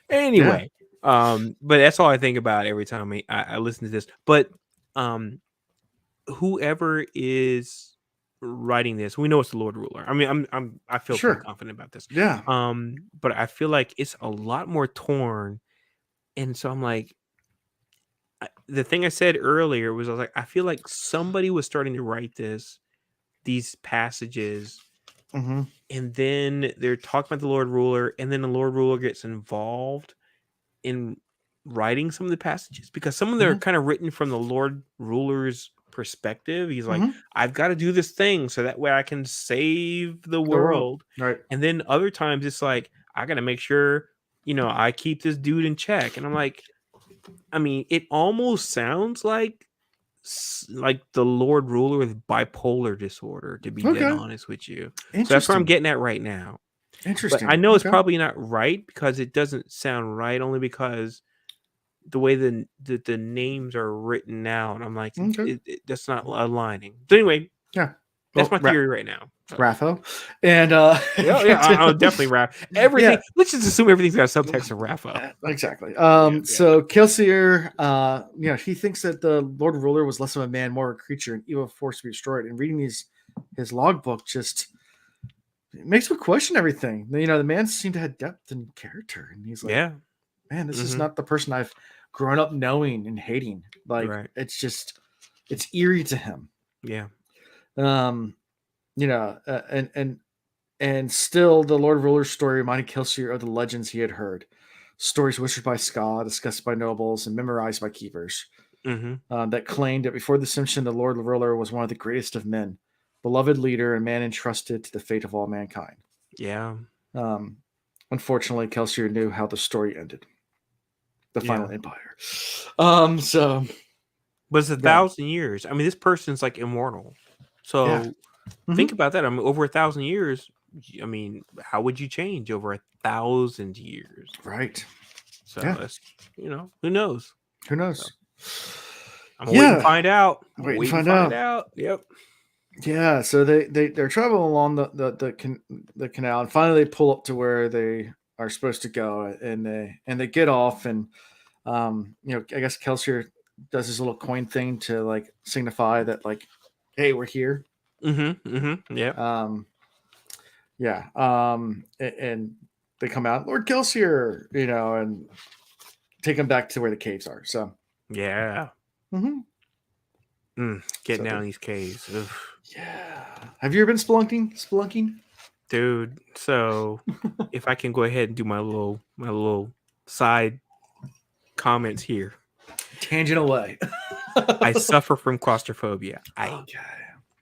anyway. But that's all I think about every time I listen to this. But whoever is writing this, we know it's the Lord Ruler. I mean, I feel pretty confident about this. Yeah. But I feel like it's a lot more torn, and so I'm like, the thing I said earlier was, I was like, I feel like somebody was starting to write these passages, and then they're talking about the Lord Ruler, and then the Lord Ruler gets involved in writing some of the passages, because some of them are kind of written from the Lord Ruler's perspective. He's like, I've got to do this thing so that way I can save the world. Right. And then other times it's like, I got to make sure, I keep this dude in check. And I'm like, I mean, it almost sounds like the Lord Ruler with bipolar disorder, to be dead honest with you. So that's where I'm getting at right now. Interesting. But I know it's probably not right, because it doesn't sound right, only because the way the names are written out, and I'm like, that's not aligning. But anyway, that's my theory right now. Rapho, and I'll definitely Raph. Everything. Yeah. Let's just assume everything's got a subtext of Rapho. Exactly. So Kelsier, he thinks that the Lord Ruler was less of a man, more of a creature, an evil force to be destroyed. And reading his logbook just makes me question everything. The man seemed to have depth and character, and he's like, man, this is not the person I've grown up knowing and hating. Like, it's eerie to him. Yeah. And still the Lord Ruler's story reminded Kelsier of the legends he had heard. Stories whispered by Ska, discussed by nobles, and memorized by keepers. That claimed that before the Ascension, the Lord Ruler was one of the greatest of men, beloved leader, and man entrusted to the fate of all mankind. Yeah. Unfortunately, Kelsier knew how the story ended. The final empire. But it's 1,000 years. I mean, this person's like immortal. So think about that. I mean, over 1,000 years. I mean, how would you change over 1,000 years? Right. So that's, who knows? Who knows? So, I'm waiting to find out. Waiting to find out. Yep. Yeah. So they're traveling along the canal, and finally they pull up to where they are supposed to go, and they get off, and I guess Kelsier does his little coin thing to like signify that, like, hey, we're here. Yeah. And they come out, Lord Kelsier, and take them back to where the caves are. So yeah. Getting down these caves. Ugh. Yeah. Have you ever been spelunking? Dude, so if I can go ahead and do my little side comments here. Tangent away. I suffer from claustrophobia.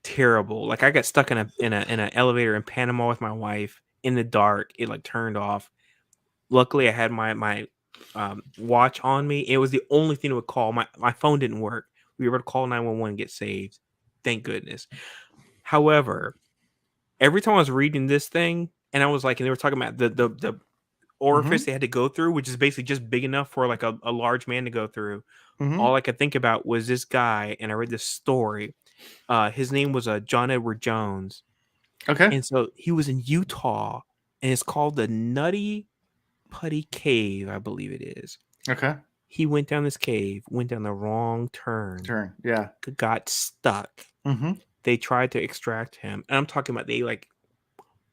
Terrible. Like, I got stuck in an elevator in Panama with my wife in the dark. It like turned off. Luckily, I had my watch on me. It was the only thing that would call. My phone didn't work. We were able to call 911 and get saved. Thank goodness. However, every time I was reading this thing, and I was like, and they were talking about the orifice they had to go through, which is basically just big enough for like a large man to go through. All I could think about was this guy, and I read this story. His name was John Edward Jones. Okay. And so he was in Utah, and it's called the Nutty Putty Cave, I believe it is. Okay. He went down this cave, went down the wrong turn. Yeah. Got stuck. They tried to extract him. And I'm talking about they like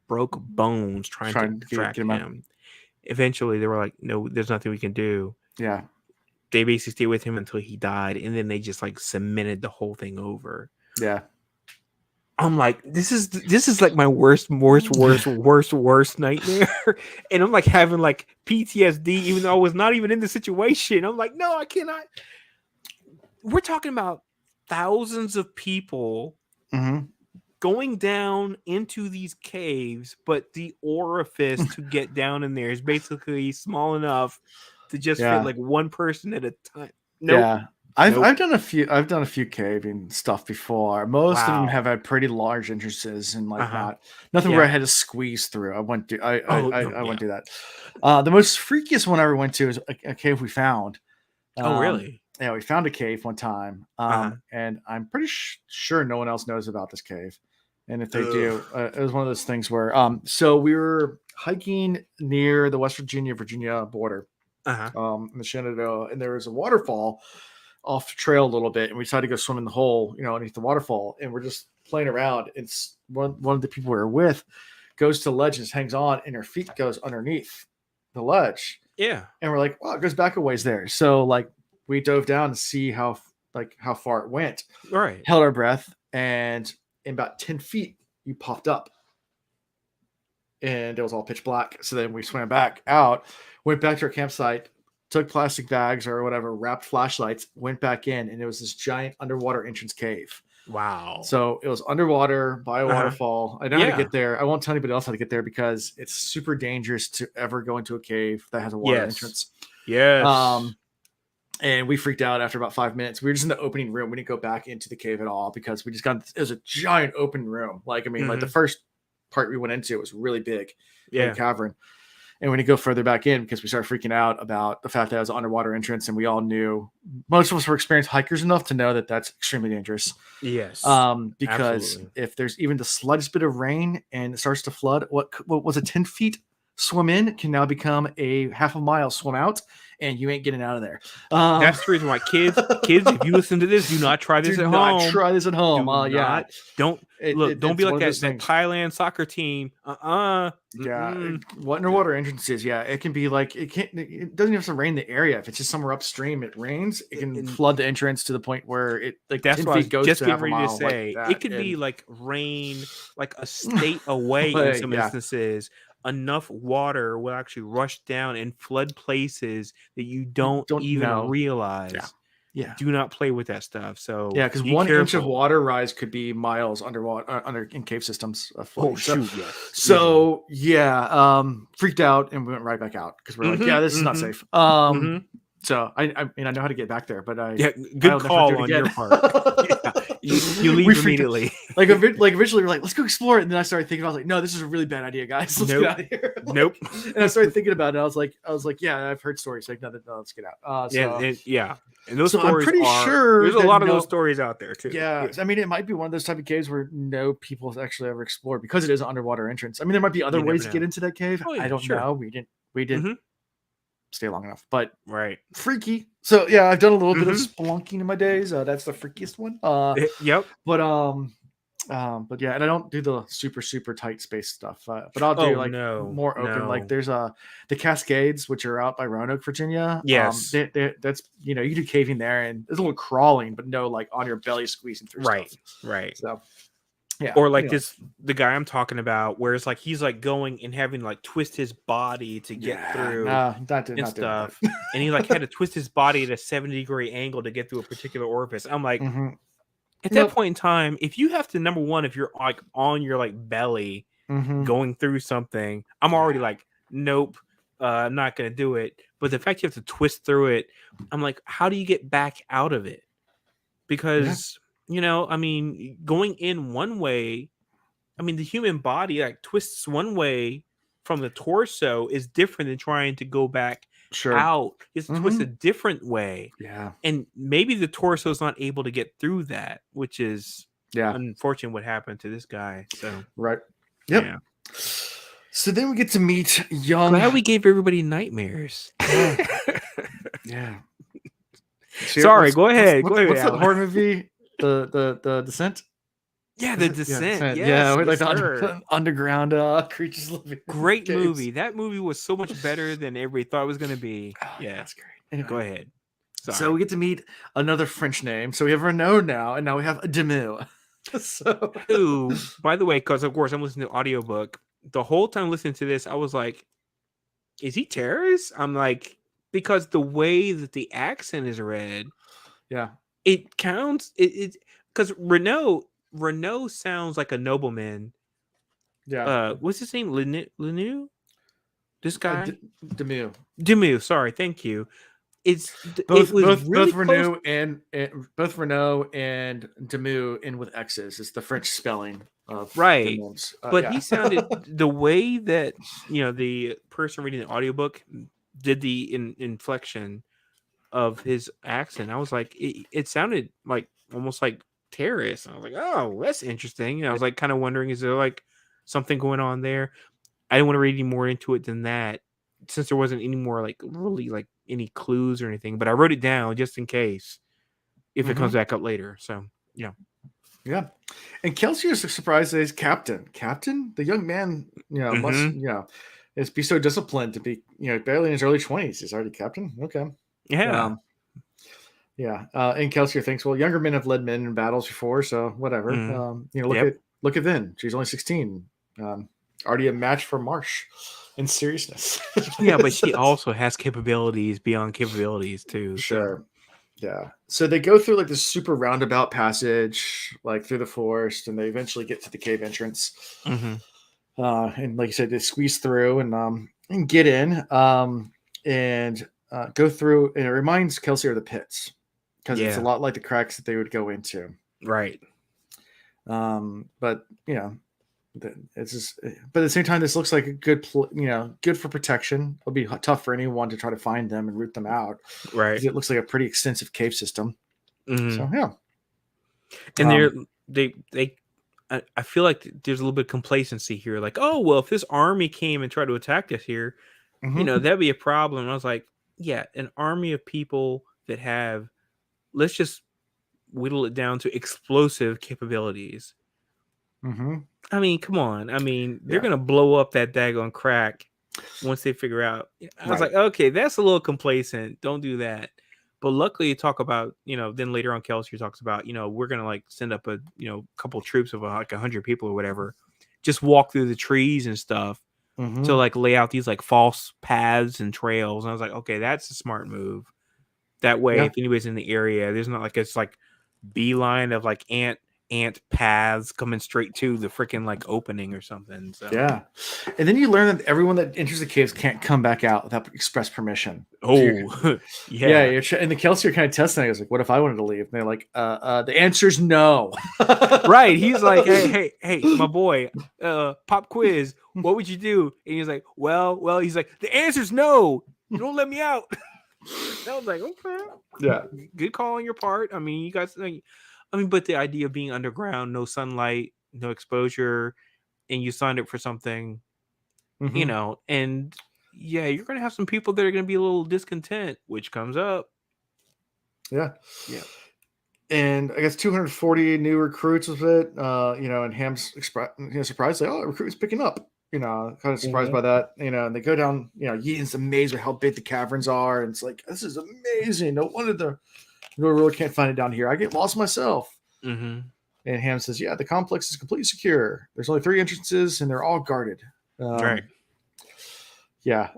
broke bones trying to extract him. Eventually, they were like, no, there's nothing we can do. Yeah. They basically stayed with him until he died. And then they just like cemented the whole thing over. Yeah. I'm like, this is like my worst nightmare. And I'm like having like PTSD, even though I was not even in the situation. I'm like, no, I cannot. We're talking about thousands of people going down into these caves, but the orifice to get down in there is basically small enough to just fit like one person at a time. Nope. Yeah. I've done a few caving stuff before. Most of them have had pretty large entrances and like nothing where I had to squeeze through. I wouldn't do that. The most freakiest one I ever went to is a cave we found. Oh, really? Yeah, we found a cave one time, and I'm pretty sure no one else knows about this cave. And if they do, it was one of those things where so we were hiking near the West Virginia border, in the Shenandoah, and there was a waterfall off trail a little bit, and we decided to go swim in the hole, underneath the waterfall, and we're just playing around. It's one of the people we were with goes to the ledge and just hangs on, and her feet goes underneath the ledge. Yeah. And we're like, wow, it goes back a ways there. So like we dove down to see how far it went. Right. Held our breath, and in about 10 feet, you popped up. And it was all pitch black. So then we swam back out, went back to our campsite, took plastic bags or whatever, wrapped flashlights, went back in, and it was this giant underwater entrance cave. Wow. So it was underwater by a waterfall. I know how to get there. I won't tell anybody else how to get there because it's super dangerous to ever go into a cave that has a water entrance. Yes. And we freaked out after about 5 minutes. We were just in the opening room. We didn't go back into the cave at all because we just it was a giant open room. Like, I mean, like the first part we went into was really big. Like cavern. And when you go further back in, because we started freaking out about the fact that it was an underwater entrance, and we all knew, most of us were experienced hikers enough to know that that's extremely dangerous. Yes. Because absolutely. If there's even the slightest bit of rain and it starts to flood, what was a 10 feet swim in can now become a half a mile swim out, and you ain't getting out of there. That's the reason why kids, if you listen to this, do not try this at home. Do not try this at home. Don't be like that Thailand soccer team. Yeah, underwater entrances. Yeah, it can be like it doesn't even have to rain the area. If it's just somewhere upstream, it rains. It can flood the entrance to the point where it like that's 10 what feet I goes just to getting half a ready mile. to say. Like it could be like rain, like a state away in some instances. Enough water will actually rush down and flood places that you don't even realize. Yeah. Do not play with that stuff. So because 1 inch of water rise could be miles underwater in cave systems. Freaked out, and we went right back out because we're like, this is not safe. So I mean, I know how to get back there, but good call on your part. You leave immediately. Like eventually we're like, let's go explore it. And then I started thinking, I was like, no, this is a really bad idea, guys. Let's get out of here. Nope. And I started thinking about it. I was like, yeah, I've heard stories. Like, no, let's get out. And those stories, I'm pretty sure there's a lot of those stories out there too. Yeah, I mean, it might be one of those type of caves where no people have actually ever explored because it is an underwater entrance. I mean, there might be other ways to get into that cave. I don't know. We didn't stay long enough, but freaky. So yeah, I've done a little bit of spelunking in my days. That's the freakiest one. But yeah, and I don't do the super tight space stuff. But I'll do more open. Like there's the Cascades, which are out by Roanoke, Virginia. Yes, that's you can do caving there, and there's a little crawling, but no like on your belly squeezing through. Right. So yeah, or like the guy I'm talking about, where it's like he's like going and having to like twist his body to get through and stuff, and he like had to twist his body at a 70-degree angle to get through a particular orifice. I'm like, at that point in time, if you have to, number one, if you're like on your like belly going through something, I'm already like, nope, I'm not gonna do it. But the fact you have to twist through it, I'm like, how do you get back out of it? Because I mean, going in one way, I mean, the human body like twists one way from the torso is different than trying to go back out. It's twist a different way. Yeah. And maybe the torso is not able to get through that, which is unfortunate what happened to this guy. So Yep. Yeah. So then we get to meet young. Glad we gave everybody nightmares. Yeah. Sorry, go ahead. What's that horror movie? The Descent? Yeah, The Descent. Like the underground creatures living. Great movie. That movie was so much better than everybody thought it was going to be. Yeah, that's great. Anyway. Go ahead. Sorry. So we get to meet another French name. So we have Renaud now, and now we have Demu. Who, by the way, because of course I'm listening to audiobook. The whole time listening to this, I was like, is he terrorist? I'm like, because the way that the accent is read, it counts. It because Renaud sounds like a nobleman. Yeah. What's his name? Lenu? This guy? Demu. Sorry, thank you. Both Renaud and Demu in with X's. It's the French spelling of right. But he sounded the way that the person reading the audiobook did the inflection of his accent. I was like, it sounded like almost like terrorist. I was like, oh, that's interesting. And I was like kind of wondering, is there like something going on there? I didn't want to read any more into it than that, since there wasn't any more like really like any clues or anything, but I wrote it down just in case. if it comes back up later. So yeah. Yeah. And Kelsier is surprised that he's captain. Captain? The young man, must, is be so disciplined to be, barely in his early 20s. He's already captain. Okay. Yeah. Yeah. And Kelsier thinks, well, younger men have led men in battles before, so whatever. Look at Vin. She's only 16. Already a match for Marsh in seriousness. Yeah, but she also has capabilities beyond capabilities too. Sure. So. Yeah. So they go through like this super roundabout passage, like through the forest, and they eventually get to the cave entrance. Mm-hmm. And like you said, they squeeze through and get in and go through. And it reminds Kelsier of the pits because it's a lot like the cracks that they would go into. Right. But it's just. But at the same time, this looks like a good, good for protection. It'll be tough for anyone to try to find them and root them out. Right. It looks like a pretty extensive cave system. Mm-hmm. So yeah. And they I feel like there's a little bit of complacency here. Like, oh well, if this army came and tried to attack us here, that'd be a problem. And I was like, yeah, an army of people that have, let's just whittle it down to explosive capabilities. Mm-hmm. I mean, come on. I mean, they're gonna blow up that daggone crack once they figure out. I was like, okay, that's a little complacent. Don't do that. But luckily, you talk about, then later on, Kelsier talks about, we're gonna like send up a, couple troops of like 100 people or whatever, just walk through the trees and stuff to like lay out these like false paths and trails. And I was like, okay, that's a smart move. That way, if anybody's in the area, there's not like it's like beeline of like ant paths coming straight to the freaking like opening or something. So yeah, and then you learn that everyone that enters the caves can't come back out without express permission. Oh, yeah. And the Kelsier kind of testing. I was like, "What if I wanted to leave?" And they're like, "The answer's no." Right? He's like, "Hey, my boy, pop quiz. What would you do?" And he's like, "Well." He's like, "The answer's no. You don't let me out." And I was like, "Okay, yeah, good call on your part." I mean, you guys think. But the idea of being underground, no sunlight, no exposure, and you signed up for something, and you're going to have some people that are going to be a little discontent, which comes up. Yeah. And I guess 240 new recruits with it, and Ham's surprised, like, oh, recruitment's picking up, kind of surprised by that, and they go down, Yeaton's amazed at how big the caverns are, and it's like, this is amazing. No wonder we really can't find it down here. I get lost myself. Mm-hmm. And Ham says, yeah, the complex is completely secure. There's only 3 entrances, and they're all guarded. Right. Yeah.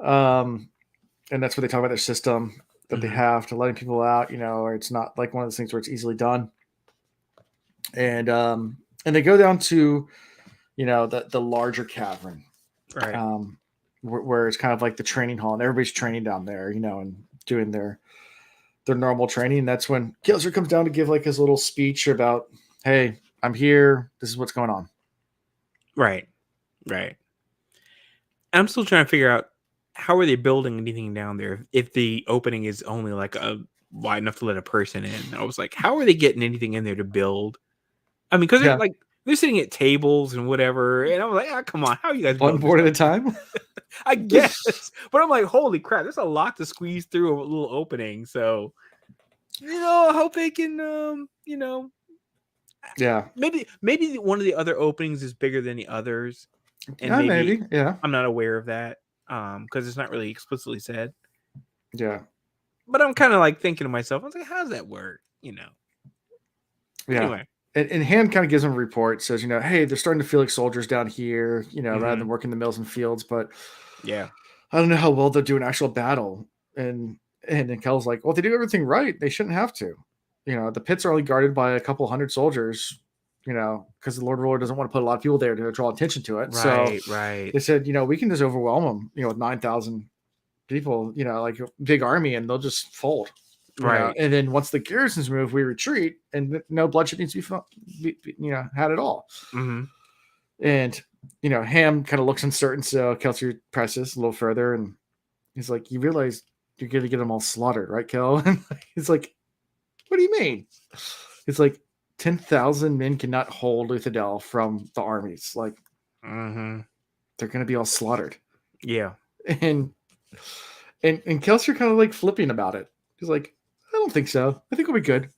And that's where they talk about their system that they have to letting people out, or it's not like one of those things where it's easily done. And they go down to, the larger cavern. Right. Where it's kind of like the training hall, and everybody's training down there, and doing their normal training. And that's when Kelsier comes down to give like his little speech about, hey, I'm here. This is what's going on. Right. I'm still trying to figure out how are they building anything down there if the opening is only like a wide enough to let a person in. I was like, how are they getting anything in there to build? I mean, because they're sitting at tables and whatever, and I was like, come on, how are you guys one board at a time? I guess, but I'm like, holy crap, there's a lot to squeeze through a little opening. So, I hope they can, yeah, maybe one of the other openings is bigger than the others, and maybe I'm not aware of that, because it's not really explicitly said. Yeah, but I'm kind of like thinking to myself, I was like, how does that work? Yeah. Anyway. And Ham kind of gives them a report, says, hey, they're starting to feel like soldiers down here, rather than working the mills and fields. But yeah, I don't know how well they'll do an actual battle. And then Kel's like, well, if they do everything right, they shouldn't have to. The pits are only guarded by a couple hundred soldiers, because the Lord Ruler doesn't want to put a lot of people there to draw attention to it. Right. They said, we can just overwhelm them, with 9,000 people, like a big army, and they'll just fold. Right. And then once the garrisons move, we retreat, and no bloodshed needs to be had at all. Mm-hmm. And Ham kind of looks uncertain, so Kelsier presses a little further, and he's like, "You realize you're going to get them all slaughtered, right, Kel?" And he's like, "What do you mean?" It's like 10,000 men cannot hold Luthadel from the armies. Like, they're going to be all slaughtered. Yeah. And Kelsier kind of like flipping about it. He's like, I don't think so. I think we'll be good.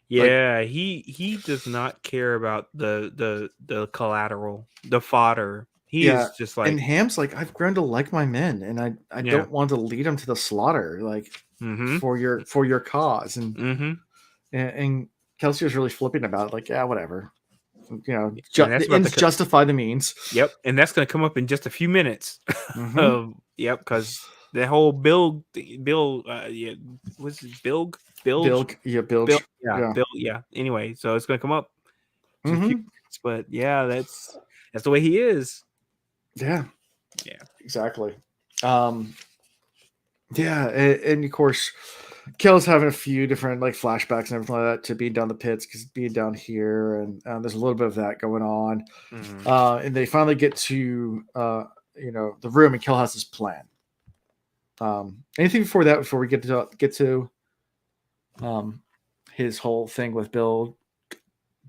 Yeah, he does not care about the collateral, the fodder. He is just and like, Ham's like, I've grown to like my men, and I yeah. don't want to lead them to the slaughter, like Mm-hmm. for your cause. And Mm-hmm. and Kelsey was really flipping about it, like, yeah, whatever. And that's The about ends justify the means. Yep, and that's going to come up in just a few minutes. Mm-hmm. Yep, because the whole Bill, yeah, what's it, Bilge, Bilge, yeah, Bill, Bilge, yeah, yeah. Bill, yeah. Anyway, so it's going to come up just a few Mm-hmm. minutes, but yeah, that's the way he is. Yeah, Yeah, exactly. Yeah, and of course, Kel's having a few different like flashbacks and everything like that to being down the pits because being down here, and there's a little bit of that going on. mm-hmm. And they finally get to the room, and Kel has his plan. Anything before that? Before we get to his whole thing with Bilge.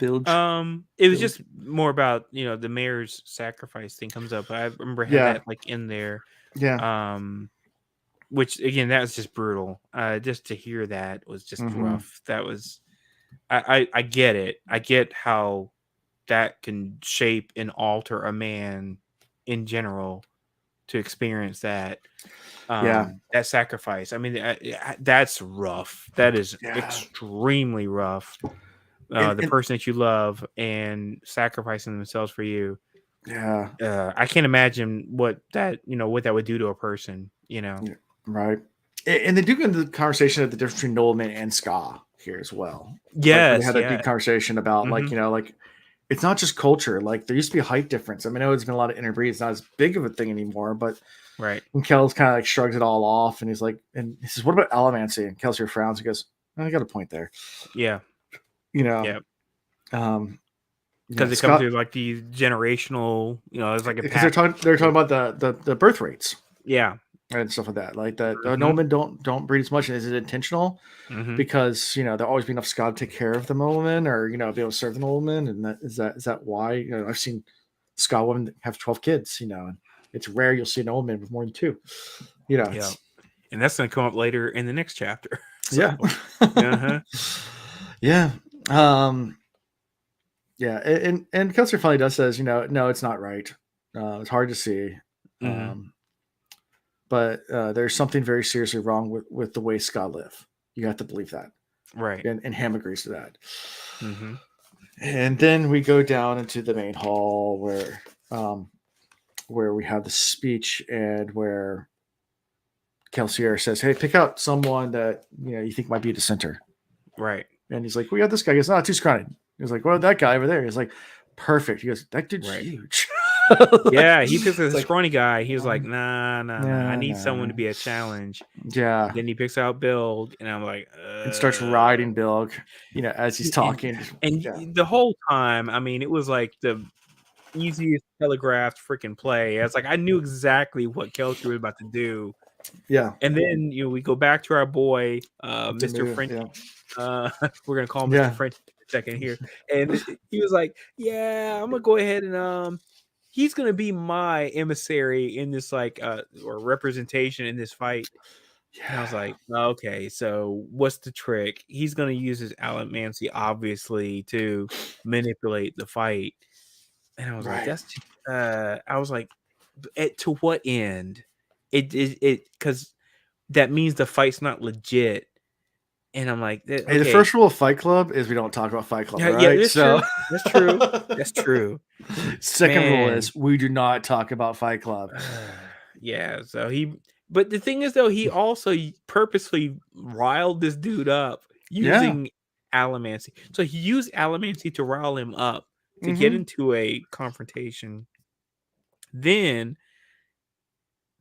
It was just more about the mayor's sacrifice thing comes up. I remember had that like in there. Yeah. Which again, that was just brutal. Just to hear that was just rough. That was, I get it. I get how that can shape and alter a man in general to experience that. That sacrifice. I mean, that's rough. That is extremely rough. The person that you love and sacrificing themselves for you. Yeah. I can't imagine what that would do to a person. Right. And they do get into the conversation of the difference between Nobleman and Ska here as well. Yes, they had that deep conversation about like it's not just culture. Like there used to be a height difference. I mean, I know it's been a lot of interbreed. It's not as big of a thing anymore, but right. And Kel's kind of like shrugs it all off, and he's like, and he says, "What about Allomancy?" And Kelsier frowns and goes, "I got a point there." Yeah. Yeah. Because it comes to like the generational, it's like because they're talking about the birth rates. Yeah. And stuff like that. Like that Noblemen don't breed as much. Is it intentional? Because there'll always be enough Ska to take care of the noblemen, or be able to serve the noblemen, and is that why? I've seen Ska women have 12 kids. And it's rare you'll see a nobleman with more than 2. Yeah, and that's going to come up later in the next chapter. So, yeah. Yeah. Yeah. And Kelsey finally does says, no, it's not right. It's hard to see. But there's something very seriously wrong with the way Ska live. You have to believe that. Right. And Ham agrees to that. And then we go down into the main hall where we have the speech and where Kelsier says, "Hey, pick out someone that you think might be a dissenter." Right. And he's like, "We got this guy." He goes, "Not too scrawny." He's like, "Well, that guy over there." He's like, "Perfect." He goes, "That dude's huge." Yeah, he picks a scrawny guy. He was like, nah. I need someone to be a challenge. Yeah. Then he picks out Bilge, and I'm like, and starts riding Bilge, as he's talking. And the whole time, I mean, it was like the easiest telegraphed freaking play. It's like I knew exactly what Kelsey was about to do. Yeah. And then we go back to our boy, Mr. French. Yeah. We're gonna call him Mr. French in a second here. And he was like, "Yeah, I'm gonna go ahead and he's gonna be my emissary in this or representation in this fight." Yeah. And I was like, okay, so what's the trick? He's gonna use his allomancy obviously to manipulate the fight. And I was like, that's just, I was like, to what end? It because that means the fight's not legit. And I'm like, okay. Hey, the first rule of Fight Club is we don't talk about Fight Club, right? Yeah, that's true. That's true. Second rule is we do not talk about Fight Club. Yeah, so but the thing is though, he also purposely riled this dude up using allomancy. So he used allomancy to rile him up to get into a confrontation. Then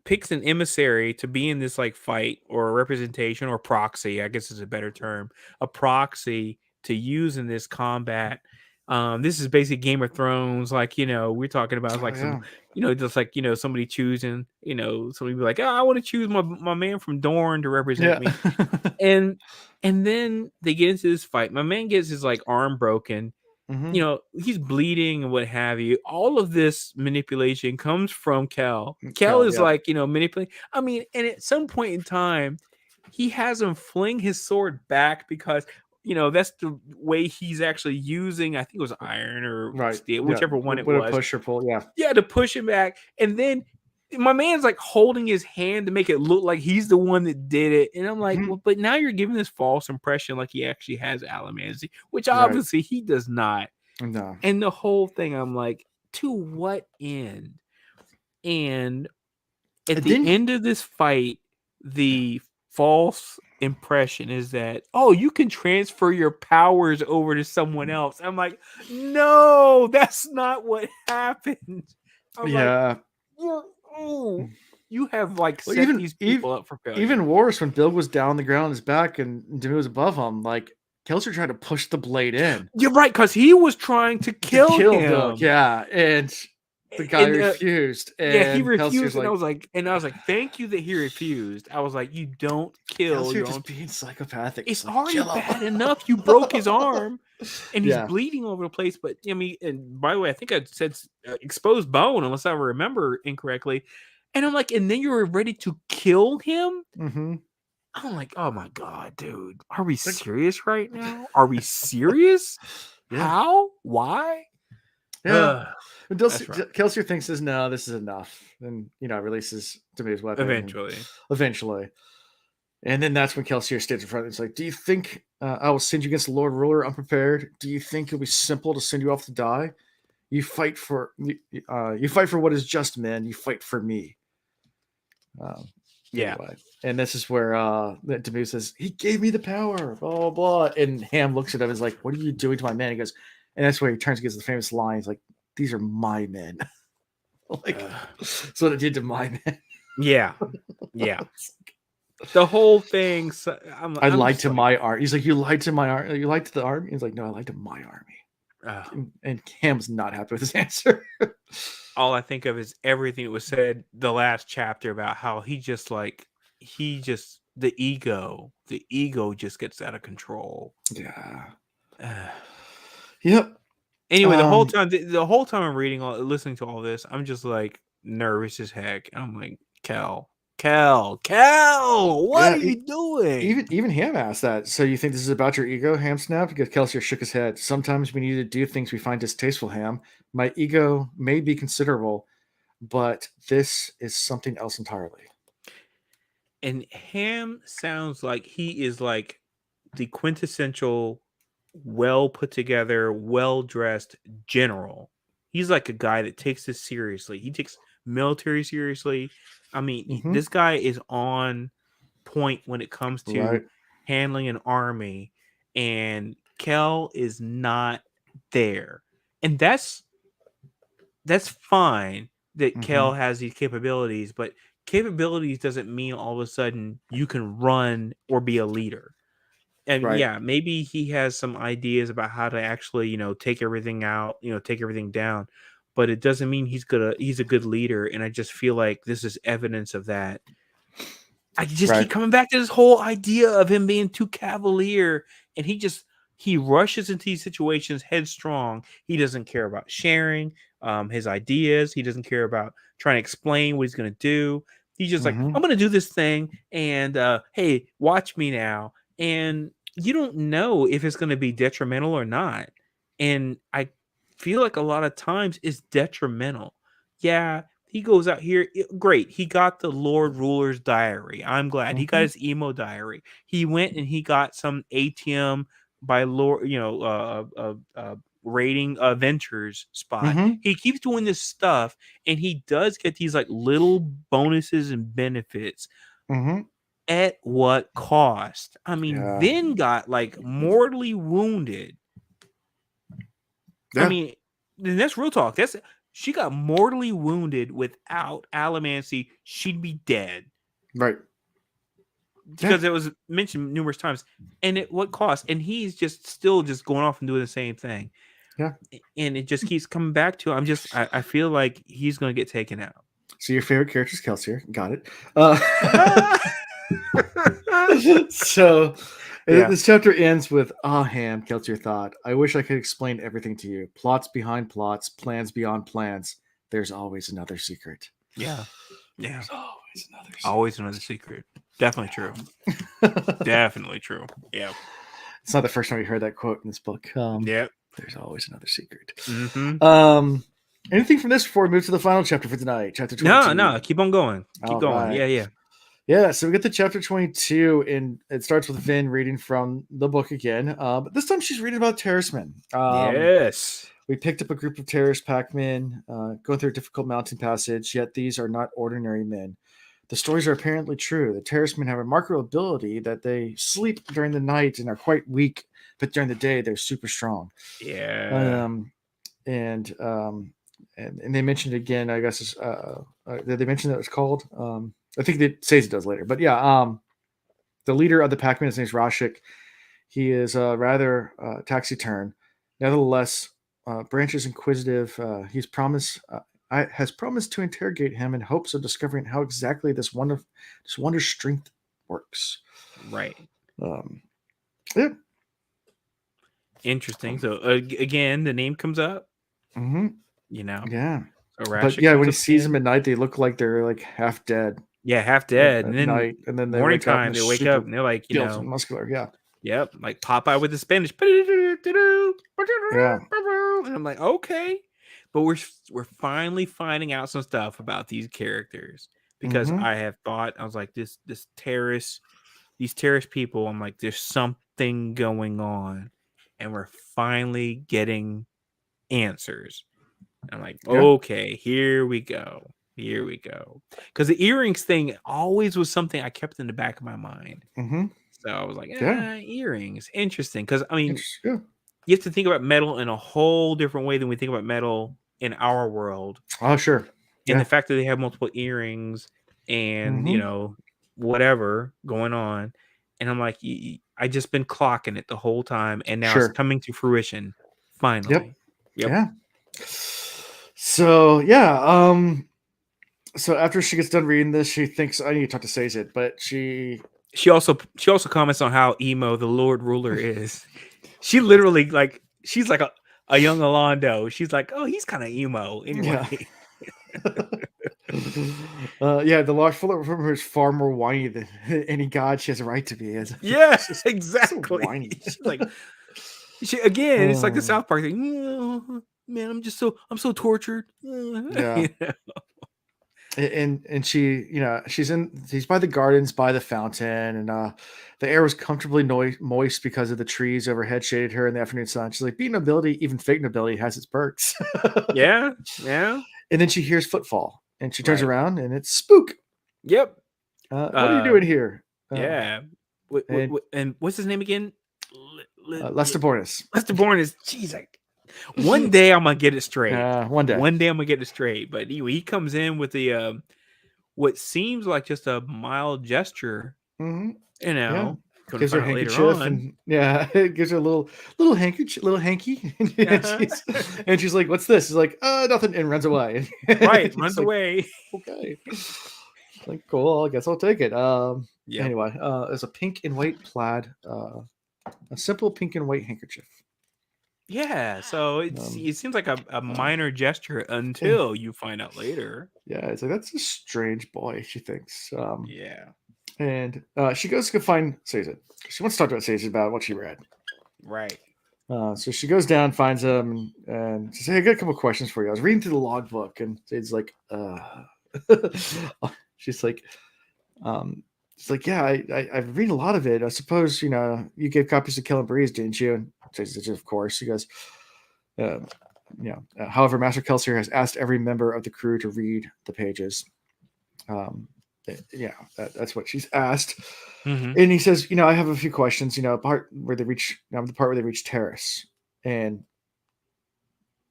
picks an emissary to be in this fight or a representation or proxy, I guess is a better term, a proxy to use in this combat. This is basically Game of Thrones, we're talking about some, just somebody choosing, somebody be like, I want to choose my man from Dorne to represent me. And then they get into this fight. My man gets his arm broken. He's bleeding and what have you. All of this manipulation comes from Kel. Kel is manipulating. I mean, and at some point in time, he has him fling his sword back because that's the way he's actually using. I think it was iron or steel, whichever one it was. Push or pull, to push him back, and then my man's like holding his hand to make it look like he's the one that did it, and I'm like, well, but now you're giving this false impression like he actually has Allomancy, which obviously he does not. No. And the whole thing, I'm like, to what end? And at the end of this fight, the false impression is that, oh, you can transfer your powers over to someone else. I'm like, no, that's not what happened. I'm like, you have like set these people up for failure. Even worse, when Bill was down on the ground on his back and Demi was above him, like Kelsier tried to push the blade in. You're right, because he was trying to kill him. Bill, and the guy refused. And he refused, and I was like, thank you that he refused. I was like, you don't kill. You're just being psychopathic. It's like, already bad enough. You broke his arm, and he's bleeding all over the place. But I mean, and by the way, I think I said exposed bone, unless I remember incorrectly. And I'm like, and then you were ready to kill him. Mm-hmm. I'm like, oh my god, dude, are we serious right now? Are we serious? How? Why? Yeah. Kelsier thinks this is enough, and releases Demi's weapon eventually. And then that's when Kelsier stands in front. It's like, do you think I will send you against the Lord Ruler unprepared? Do you think it'll be simple to send you off to die? You fight for what is just, men. You fight for me. Anyway. And this is where Demi says, he gave me the power, blah, blah, blah. And Ham looks at him and is like, what are you doing to my men? He goes, and that's where he turns and gets the famous line. He's like, these are my men. That's what it did to my men. Yeah. The whole thing. I lied to my army. He's like, you lied to my army? You lied to the army? He's like, no, I lied to my army. And Ham's not happy with his answer. All I think of is everything that was said the last chapter about how the ego just gets out of control. Yeah. Yep. Anyway, the whole time I'm listening to all this, I'm just like nervous as heck. I'm like, Kel, what are you doing? Even Ham asked that. So you think this is about your ego? Ham snapped because Kelsier shook his head. Sometimes we need to do things we find distasteful, Ham. My ego may be considerable, but this is something else entirely. And Ham sounds like he is like the quintessential, well put together, well dressed general. He's like a guy that takes this seriously. He takes military seriously. I mean, this guy is on point when it comes to handling an army, and Kel is not there. And that's fine that Kel has these capabilities, but capabilities doesn't mean all of a sudden you can run or be a leader. And maybe he has some ideas about how to actually, take everything out, take everything down, but it doesn't mean he's a good leader. And I just feel like this is evidence of that. I just keep coming back to this whole idea of him being too cavalier, and he rushes into these situations headstrong. He doesn't care about sharing his ideas. He doesn't care about trying to explain what he's going to do. He's just like, I'm going to do this thing, and hey, watch me now. And you don't know if it's going to be detrimental or not. And I feel like a lot of times it's detrimental. Yeah, he goes out here. Great. He got the Lord Ruler's diary. I'm glad. He got his emo diary. He went and he got some ATM by Lord, rating Ventures spot. He keeps doing this stuff, and he does get these like little bonuses and benefits. At what cost? I mean, Vin got like mortally wounded. I mean, and that's real talk. She got mortally wounded. Without Allomancy, she'd be dead. Right. Because it was mentioned numerous times. And at what cost? And he's still going off and doing the same thing. Yeah. And it just keeps coming back to him. I feel like he's going to get taken out. So your favorite character is Kelsier. Got it. So this chapter ends with, Ham, Kelsier thought, I wish I could explain everything to you. Plots behind plots, plans beyond plans. There's always another secret. Yeah. There's always another secret. Definitely true. Definitely true. Yeah. It's not the first time we heard that quote in this book. Yep. There's always another secret. Mm-hmm. Anything from this before we move to the final chapter for tonight? Chapter 22. No. Keep on going. Keep going. Right. Yeah, so we get to chapter 22, and it starts with Vin reading from the book again. But this time she's reading about terracemen. Yes. We picked up a group of terrace packmen going through a difficult mountain passage, yet these are not ordinary men. The stories are apparently true. The terracemen have a remarkable ability that they sleep during the night and are quite weak, but during the day they're super strong. Yeah. And they mentioned again, I guess, did they mention that it's called? I think that Sazed does later, but yeah, the leader of the packmen, his name is Rashik. He is rather taciturn. Nevertheless, Branch is inquisitive. Has promised to interrogate him in hopes of discovering how exactly this wonder strength works. Right. Yeah. Interesting. So again, the name comes up. Mm-hmm. Yeah. But yeah, when he sees them at night, they look like they're like half dead. Yeah, half dead. At night, and then they morning wake up time, they wake up and they're like, muscular. Yeah. Yep, like Popeye with the Spanish. Yeah. And I'm like, okay, but we're finally finding out some stuff about these characters because I have thought, I was like, these terrorist people. I'm like, there's something going on, and we're finally getting answers. I'm like, okay, here we go. Because the earrings thing always was something I kept in the back of my mind. So I was like, earrings, interesting. Because I mean, you have to think about metal in a whole different way than we think about metal in our world. Oh, sure. And the fact that they have multiple earrings and whatever going on, and I'm like, I just been clocking it the whole time, and now it's coming to fruition finally. Yep. Yeah. So yeah, so after she gets done reading this, she thinks I need to talk to Sazed, but she also comments on how emo the Lord Ruler is. She literally she's like a young Alondo. She's like, oh, he's kind of emo anyway. The Lord Ruler is far more whiny than any god she has a right to be. Exactly. So whiny. She's like, it's like the South Park thing. Man, I'm so tortured. Yeah. And she, she's by the gardens, by the fountain, and the air was comfortably moist because of the trees overhead shaded her in the afternoon sun. She's like, being nobility, even fake nobility, has its perks. Yeah. And then she hears footfall, and she turns around, and it's Spook. Yep. What are you doing here? Yeah. And what's his name again? Lester Bornis. Jeez, one day I'm gonna get it straight. One day I'm gonna get it straight. But he comes in with the what seems like just a mild gesture. Gives her a handkerchief, and it gives her a little handkerchief, little hanky, and she's like, "What's this?" She's like, nothing," and runs away. Runs away. Okay, like cool. I guess I'll take it. Anyway, it's a pink and white plaid, a simple pink and white handkerchief. Yeah, so it seems like a minor gesture until you find out later. Yeah, it's like, that's a strange boy, she thinks. And she goes to find Sazed. She wants to talk to Sazed about what she read. Right. So she goes down, finds him, and she says, "Hey, I got a couple questions for you. I was reading through the logbook," and Sazed's like, she's like, "Yeah, I've read a lot of it. I suppose, you gave copies to Kellen Breeze, didn't you?" And Sazed, "Of course." He goes, "However, Master Kelsier has asked every member of the crew to read the pages." That's what she's asked. And he says, "I have a few questions. The part where they reach Terrace." And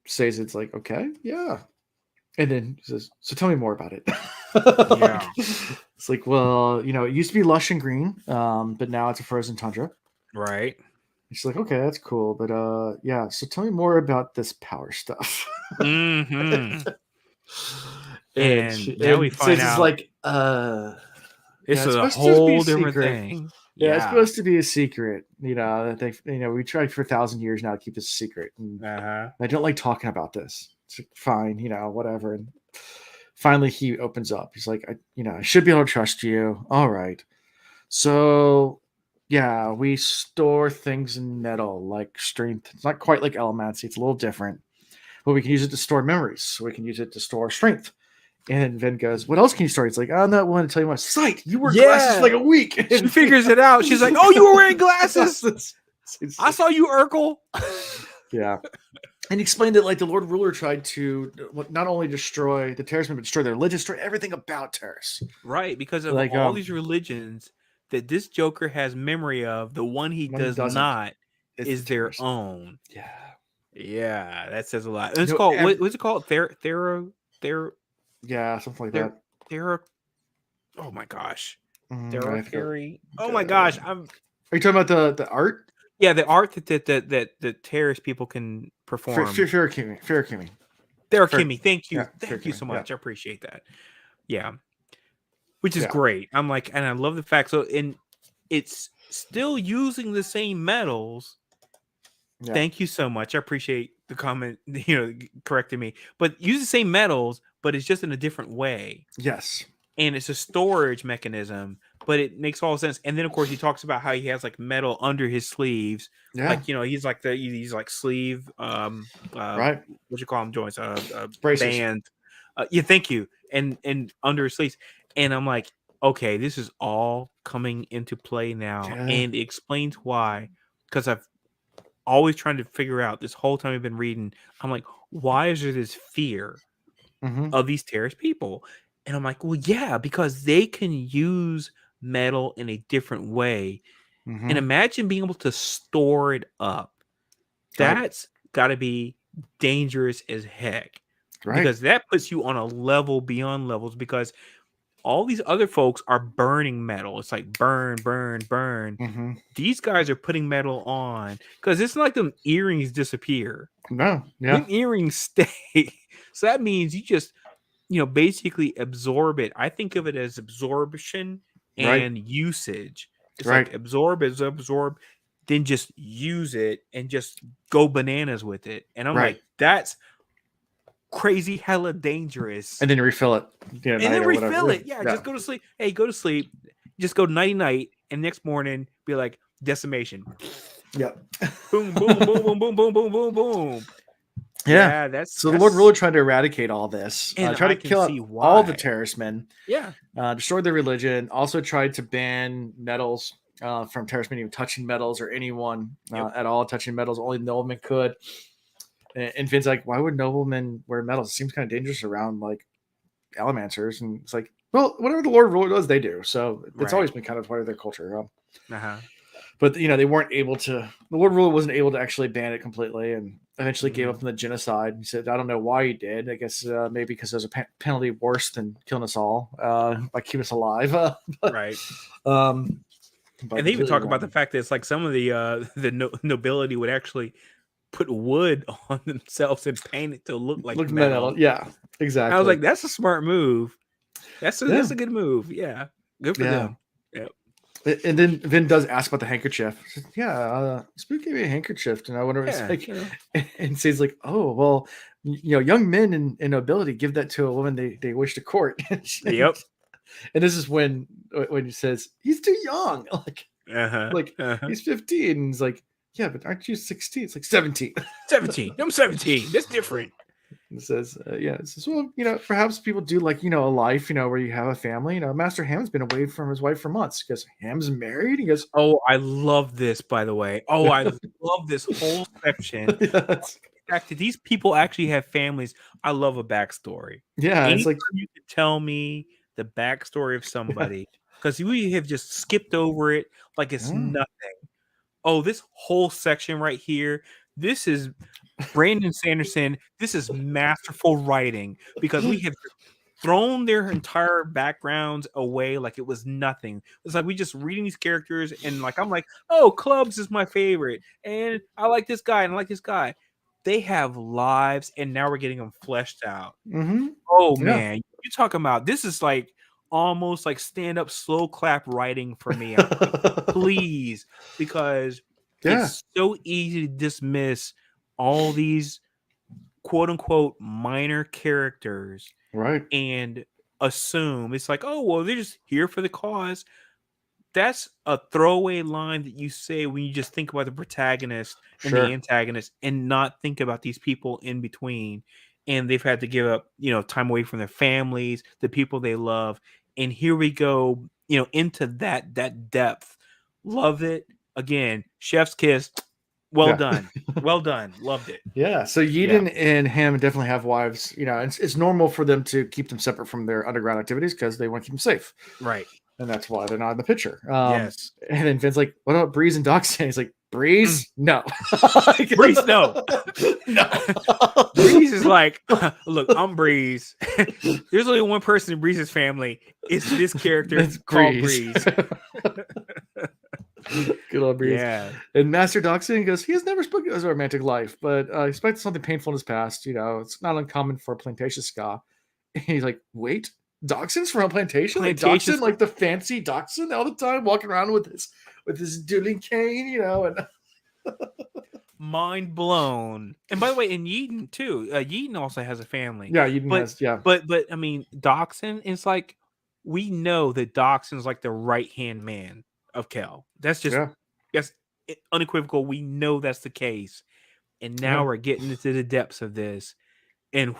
Sazed's like, "Okay, yeah." And then he says, "So tell me more about it." It's like, well, it used to be lush and green, but now it's a frozen tundra. Right. And she's like, "Okay, that's cool, but so tell me more about this power stuff." And now we find out, it's like, it's a whole different thing. Yeah, it's supposed to be a secret. That they, we tried for 1,000 years now to keep this a secret. And I don't like talking about this. It's like, fine, whatever. And finally, he opens up. He's like, I should be able to trust you. All right. So Yeah, we store things in metal like strength. It's not quite like Allomancy. It's a little different, but we can use it to store memories. So we can use it to store strength. And Vin goes, "What else can you store?" He's like, "I'm not willing to tell you my sight. You wear glasses for like a week." She figures it out. She's like, "Oh, you were wearing glasses. I saw you, Urkel." Yeah. And he explained that like the Lord Ruler tried to not only destroy the Terracemen, but destroy their religion, destroy everything about Terrace. Right, because of like, all these religions that this Joker has memory of, the one he does not is their own. Yeah. Yeah, that says a lot. And it's called, what's it called? Thera. Yeah, something like that. Thera. Oh my gosh. Thera theory. Oh my my gosh. Are you talking about the art? Yeah, the art that Terrace people can perform. Ferakimi. Thank you. Thank you so much. I appreciate that. Yeah. Which is great. I'm like, and I love the fact. So, and it's still using the same metals. Yeah. Thank you so much. I appreciate the comment, correcting me. But use the same metals, but it's just in a different way. Yes. And it's a storage mechanism, but it makes all sense. And then, of course, he talks about how he has like metal under his sleeves. Yeah. Like, he's like sleeve, right. What you call them, joints, braces. Band. Yeah, thank you. And under his sleeves. And I'm like, okay, this is all coming into play now. Yeah. And it explains why. Because I've always trying to figure out this whole time I've been reading. I'm like, why is there this fear of these Terrace people? And I'm like, well, yeah, because they can use metal in a different way. And imagine being able to store it up. That's got to be dangerous as heck. Right. Because that puts you on a level beyond levels, because all these other folks are burning metal. It's like burn, burn, burn. These guys are putting metal on, because it's not like them earrings disappear. No, yeah. Them earrings stay. So that means you just, basically absorb it. I think of it as absorption and usage. It's like absorb, then just use it and just go bananas with it. And I'm like, that's crazy, hella dangerous. And then refill it. And then refill it. Yeah, just go to sleep. Hey, go to sleep. Just go night-night, and next morning be like, decimation. Yep. Boom, boom, boom, boom, boom, boom, boom, boom, boom. Yeah, that's the Lord Ruler tried to eradicate all this. Tried to kill all the Terracemen. Yeah. Destroyed their religion. Also tried to ban metals from Terracemen, even touching metals or anyone at all touching metals. Only noblemen could. And Vin's like, why would noblemen wear metals? It seems kind of dangerous around like Allomancers. And it's like, well, whatever the Lord Ruler does, they do. So it's always been kind of part of their culture. But they weren't able to. The Lord Ruler wasn't able to actually ban it completely, and eventually gave up on the genocide. He said, "I don't know why he did. I guess maybe because there's a penalty worse than killing us all by keeping us alive." Right. And they even talk about the fact that it's like some of the nobility would actually put wood on themselves and paint it to look like metal. Yeah, exactly. I was like, that's a smart move. That's a good move. Yeah, good for them. Yeah. And then Vin does ask about the handkerchief. Says, Spook gave me a handkerchief, and I wonder what it's like. And says like, oh well, young men in nobility give that to a woman they wish to court. Yep. And this is when he says he's too young, he's 15. And he's like, yeah, but aren't you 16? It's like 17. 17. I'm 17. That's different. It says, it says, well, perhaps people do like, a life, where you have a family. Master Ham's been away from his wife for months. He goes, Ham's married? He goes, oh, I love this, by the way. Oh, I love this whole section. The fact that these people actually have families. I love a backstory. Yeah. Anytime it's like you could tell me the backstory of somebody, because we have just skipped over it like it's nothing. Oh, this whole section right here. This is Brandon Sanderson. This is masterful writing, because we have thrown their entire backgrounds away like it was nothing. It's like we just reading these characters, and like I'm like, oh, Clubs is my favorite, and I like this guy, and I like this guy. They have lives, and now we're getting them fleshed out. Oh man, you're talking about this is like almost like stand-up slow clap writing for me. Please, because it's so easy to dismiss all these quote-unquote minor characters, right? And assume it's like, oh well, they're just here for the cause. that's a throwaway line that you say when you just think about the protagonist and the antagonist and not think about these people in between. And they've had to give up, time away from their families, the people they love. And here we go, into that depth. Love it. Again, chef's kiss. Well done. Well done. Loved it. Yeah. So Yeadon and Hammond definitely have wives. It's normal for them to keep them separate from their underground activities because they want to keep them safe. Right. And that's why they're not in the picture. Yes. And then Finn's like, what about Breeze and Doxson? He's like, Breeze? No. Breeze, no. No. Breeze is like, look, I'm Breeze. There's only one person in Breeze's family. It's this character. It's called Breeze. Good old Breeze. Yeah. And Master Doxson goes, he has never spoken of his romantic life, but he expects something painful in his past. It's not uncommon for plantation ska. And he's like, wait, Doxson's from a plantation? Like Doxson, like the fancy Doxson all the time, walking around with his dueling cane, and mind blown. And by the way, in Yeadon too, Yeadon also has a family. Yeah, Yeadon has, yeah. But I mean, Doxson is like, we know that Doxson's like the right hand man of Kel. That's just that's unequivocal. We know that's the case. And now we're getting into the depths of this. And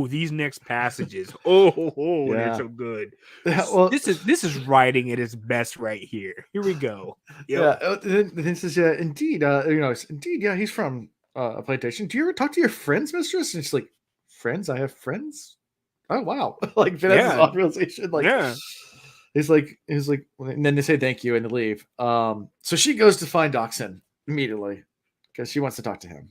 these next passages. They're so good. Well, this is writing at its best right here. Here we go. Yep. Yeah, this is indeed. Indeed. Yeah, he's from a plantation. Do you ever talk to your friends, mistress? And she's like, friends? I have friends. Oh wow! Like that's his realization. Like, he's like, and then they say thank you and they leave. So she goes to find Doxson immediately because she wants to talk to him.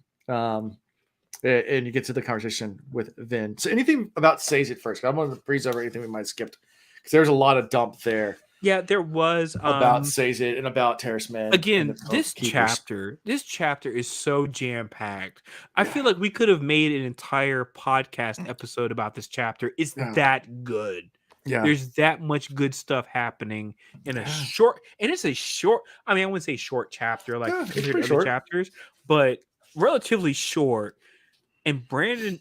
And you get to the conversation with Vin. So anything about Sazed first? I'm going to breeze over anything we might have skipped because there's a lot of dump there. Yeah, there was about Sazed and about Terrace Man. Again, this chapter is so jam packed. I feel like we could have made an entire podcast episode about this chapter. It's that good. Yeah, there's that much good stuff happening in a short, and it's a short. I mean, I wouldn't say short chapter like compared to other chapters, but relatively short. And Brandon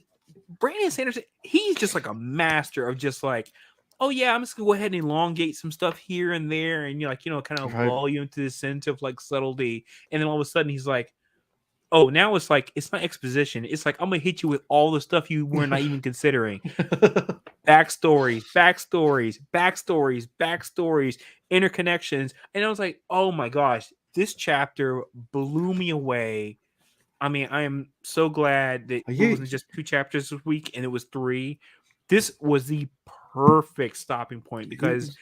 Sanderson, he's just like a master of just like, oh yeah, I'm just gonna go ahead and elongate some stuff here and there, and kind of lull you into this sense of like subtlety, and then all of a sudden he's like, oh, now it's like it's not exposition. It's like I'm gonna hit you with all the stuff you were not even considering. Backstories, interconnections, and I was like, oh my gosh, this chapter blew me away. I mean, I am so glad that it wasn't just 2 chapters this week and it was 3. This was the perfect stopping point because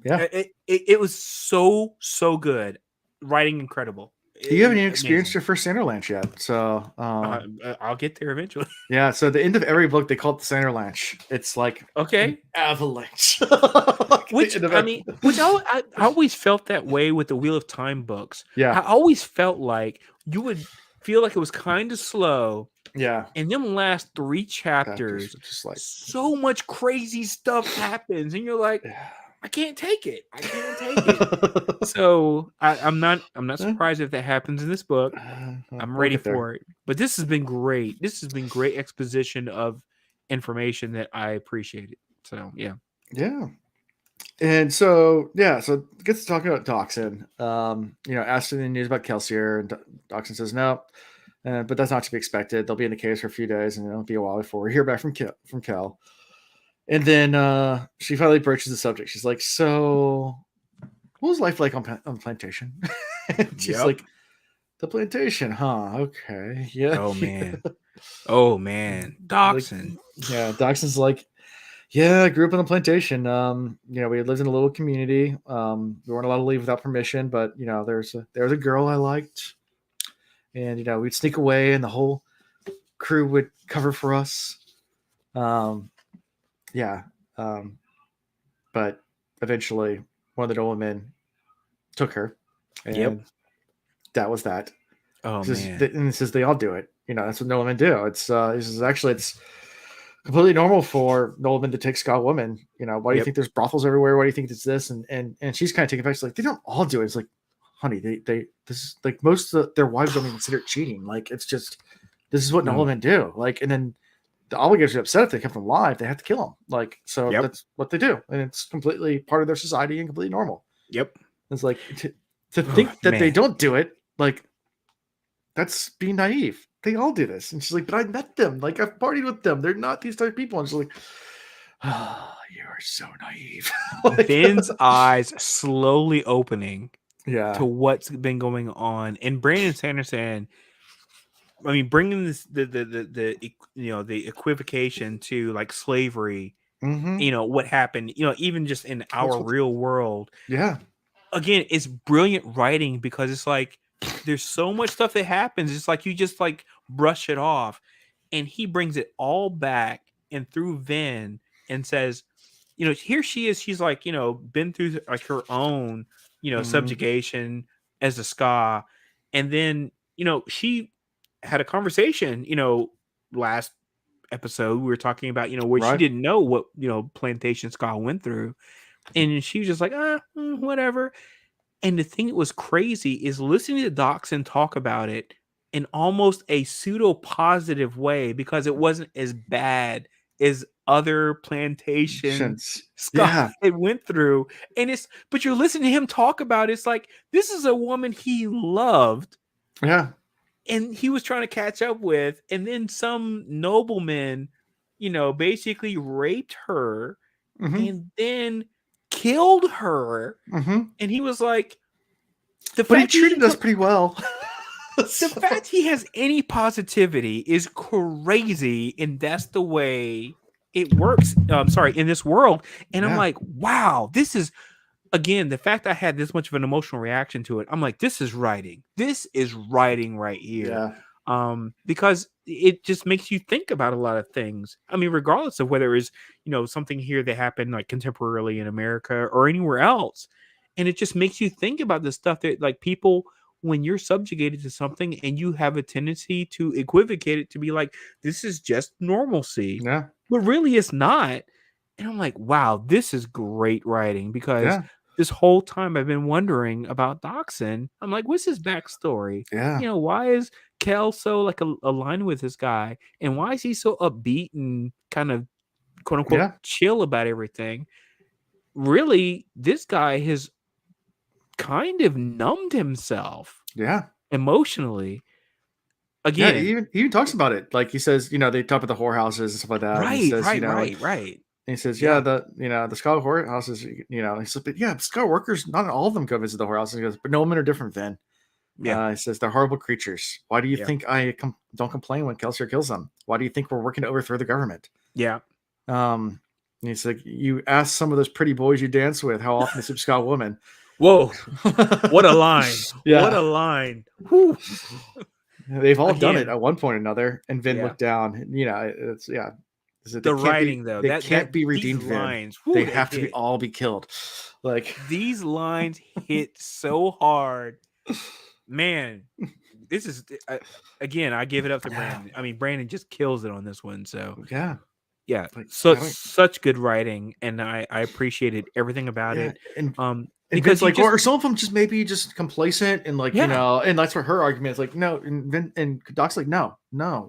it was so good. Writing incredible. You haven't even experienced your first Sanderlanche yet, so I'll get there eventually. Yeah, so at the end of every book they call it the Sanderlanche. It's like an avalanche. I always felt that way with the Wheel of Time books. Yeah, I always felt like you would feel like it was kind of slow. Yeah. And them last 3 chapters, just like so much crazy stuff happens, and you're like, I can't take it. So I'm not surprised if that happens in this book. I'm ready for it. But this has been great. This has been great exposition of information that I appreciated. So yeah. Yeah. And so gets to talking about Doxson. Asked the news about Kelsier, and Doxson says no, but that's not to be expected. They'll be in the caves for a few days, and it'll be a while before we hear back from Kel. And then she finally broaches the subject. She's like, "So, what was life like on the plantation?" She's like, "The plantation, huh? Okay, yeah." Oh man, Doxson. Doxson's like, yeah, I grew up on a plantation. We lived in a little community. We weren't allowed to leave without permission, but there was a girl I liked, and we'd sneak away, and the whole crew would cover for us. But eventually, one of the Nolan men took her, and that was that. Oh man! And it says they all do it. That's what Nolan men do. It's completely normal for Nolan to take Scott women. Why do you think there's brothels everywhere? Why do you think it's this? And she's kind of taking back. She's like, they don't all do it. It's like, honey, this is like most of their wives don't even consider it cheating. Like, it's just, this is what Nolan men do. Like, and then the obligators are upset if they come from live, they have to kill them. Like, so that's what they do. And it's completely part of their society and completely normal. Yep. It's like to think that they don't do it, like that's being naive. They all do this. And she's like, but I met them. Like I've partied with them. They're not these type of people. And she's like, oh, you are so naive. Like, Ben's eyes slowly opening to what's been going on. And Brandon Sanderson, I mean, bringing this the the equivocation to like slavery, what happened, even just in our real world. Yeah. Again, it's brilliant writing because it's like there's so much stuff that happens. It's like you just like brush it off, and he brings it all back and through Vin and says, here she is. She's like, been through like her own, subjugation as a ska, and then she had a conversation. Last episode we were talking about where she didn't know what plantation ska went through, and she was just like, whatever. And the thing that was crazy is listening to Doxson talk about it in almost a pseudo positive way because it wasn't as bad as other plantations ska it went through. And but you're listening to him talk about it, it's like this is a woman he loved. Yeah. And he was trying to catch up with, and then some nobleman, basically raped her and then killed her. And he was like, but he treated us pretty well. The fact he has any positivity is crazy, and that's the way it works. In this world. And I'm like, wow, this is, again, the fact I had this much of an emotional reaction to it. I'm like, this is writing. This is writing right here. Because it just makes you think about a lot of things. I mean, regardless of whether it's, something here that happened like contemporarily in America or anywhere else. And it just makes you think about the stuff that like people, when you're subjugated to something and you have a tendency to equivocate it to be like, this is just normalcy. Yeah. But really it's not. And I'm like, wow, this is great writing because this whole time I've been wondering about Doxson. I'm like, what's his backstory? Yeah. Why is Kel so like aligned with this guy? And why is he so upbeat and kind of quote unquote chill about everything? Really, this guy has kind of numbed himself emotionally. Again, he even talks about it. Like he says, they talk about the whorehouses and stuff like that. Right, he says, right. And he says, the ska whorehouses, he says, but ska workers, not all of them go visit the whorehouses. He goes, but no women are different, Vin. He says, they're horrible creatures. Why do you think I don't complain when Kelsier kills them? Why do you think we're working to overthrow the government? And he's like, you ask some of those pretty boys you dance with how often they see a ska woman. Whoa, what a line. What a line. Whew. They've all done it at one point or another. And Vin looked down. It's the writing though, they can't be redeemed. Lines, they have to all be killed. Like these lines hit so hard, man. This is again, I give it up to Brandon. I mean, Brandon just kills it on this one. So like, such good writing, and I appreciated everything about it. And because like, or some of them just maybe just complacent and like and that's where her argument is like, no, and Doc's like, no,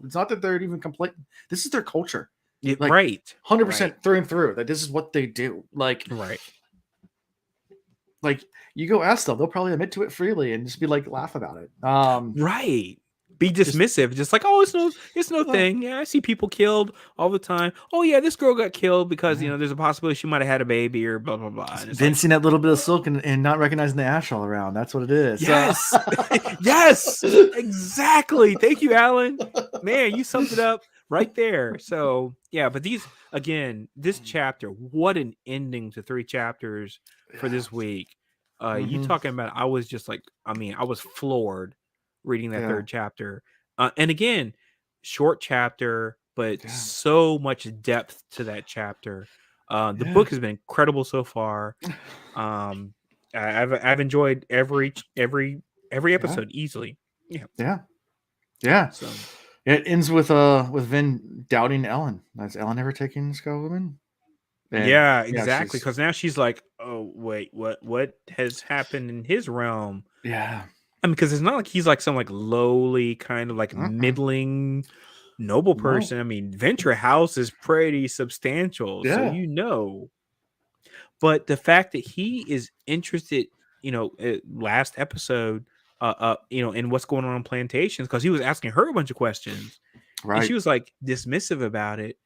it's not that they're even complacent. This is their culture. Like, 100% through and through. That this is what they do. Like, like you go ask them, they'll probably admit to it freely and just be like, laugh about it. Be dismissive, just like, oh, it's no thing. Yeah, I see people killed all the time. Oh yeah, this girl got killed because there's a possibility she might have had a baby or blah blah blah. Then seeing that little bit of silk and not recognizing the ash all around. That's what it is. Yes, yes, exactly. Thank you, Alan. Man, you summed it up right there. So yeah, but this chapter, what an ending to 3 chapters for this week. You talking about? I was just like, I was floored reading that 3rd chapter. And again, short chapter, but so much depth to that chapter. The book has been incredible so far. I've enjoyed every episode easily. Yeah. So it ends with Vin doubting Ellen. Has Ellen ever taken Ska Woman? And, exactly. Because now she's like, oh wait, what has happened in his realm? Yeah. I mean, because it's not like he's like some like lowly kind of like middling noble person. I mean, Venture House is pretty substantial, so But the fact that he is interested last episode, and what's going on plantations, because he was asking her a bunch of questions, and she was like dismissive about it.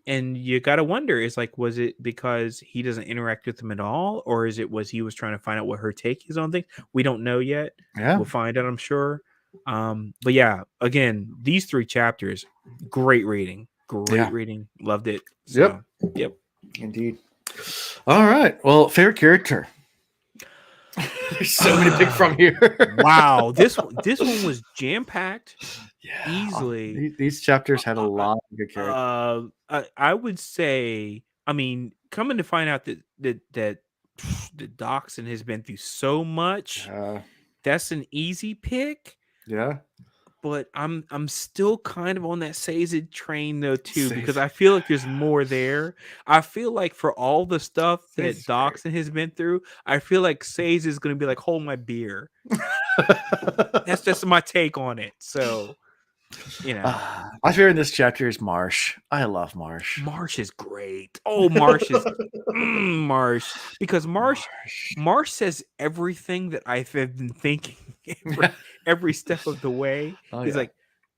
And you got to wonder, is like, was it because he doesn't interact with them at all? Or was he was trying to find out what her take is on things? We don't know yet. Yeah. We'll find out, I'm sure. But yeah, again, these 3 chapters, great reading. Reading. Loved it. So, yep. Indeed. All right. Well, favorite character. There's so many to pick from here. Wow. This one was jam-packed. Easily. These chapters had a lot of good characters. I would say, I mean, coming to find out that Doxson has been through so much, that's an easy pick. Yeah. But I'm still kind of on that Sazed train though too, because I feel like there's more there. I feel like for all the stuff that Doxson has been through, I feel like Sazed is going to be like, hold my beer. That's just my take on it. So, my favorite in this chapter is Marsh. I love Marsh. Marsh is great. Oh, Marsh is Marsh, because Marsh says everything that I've been thinking every step of the way. He's like,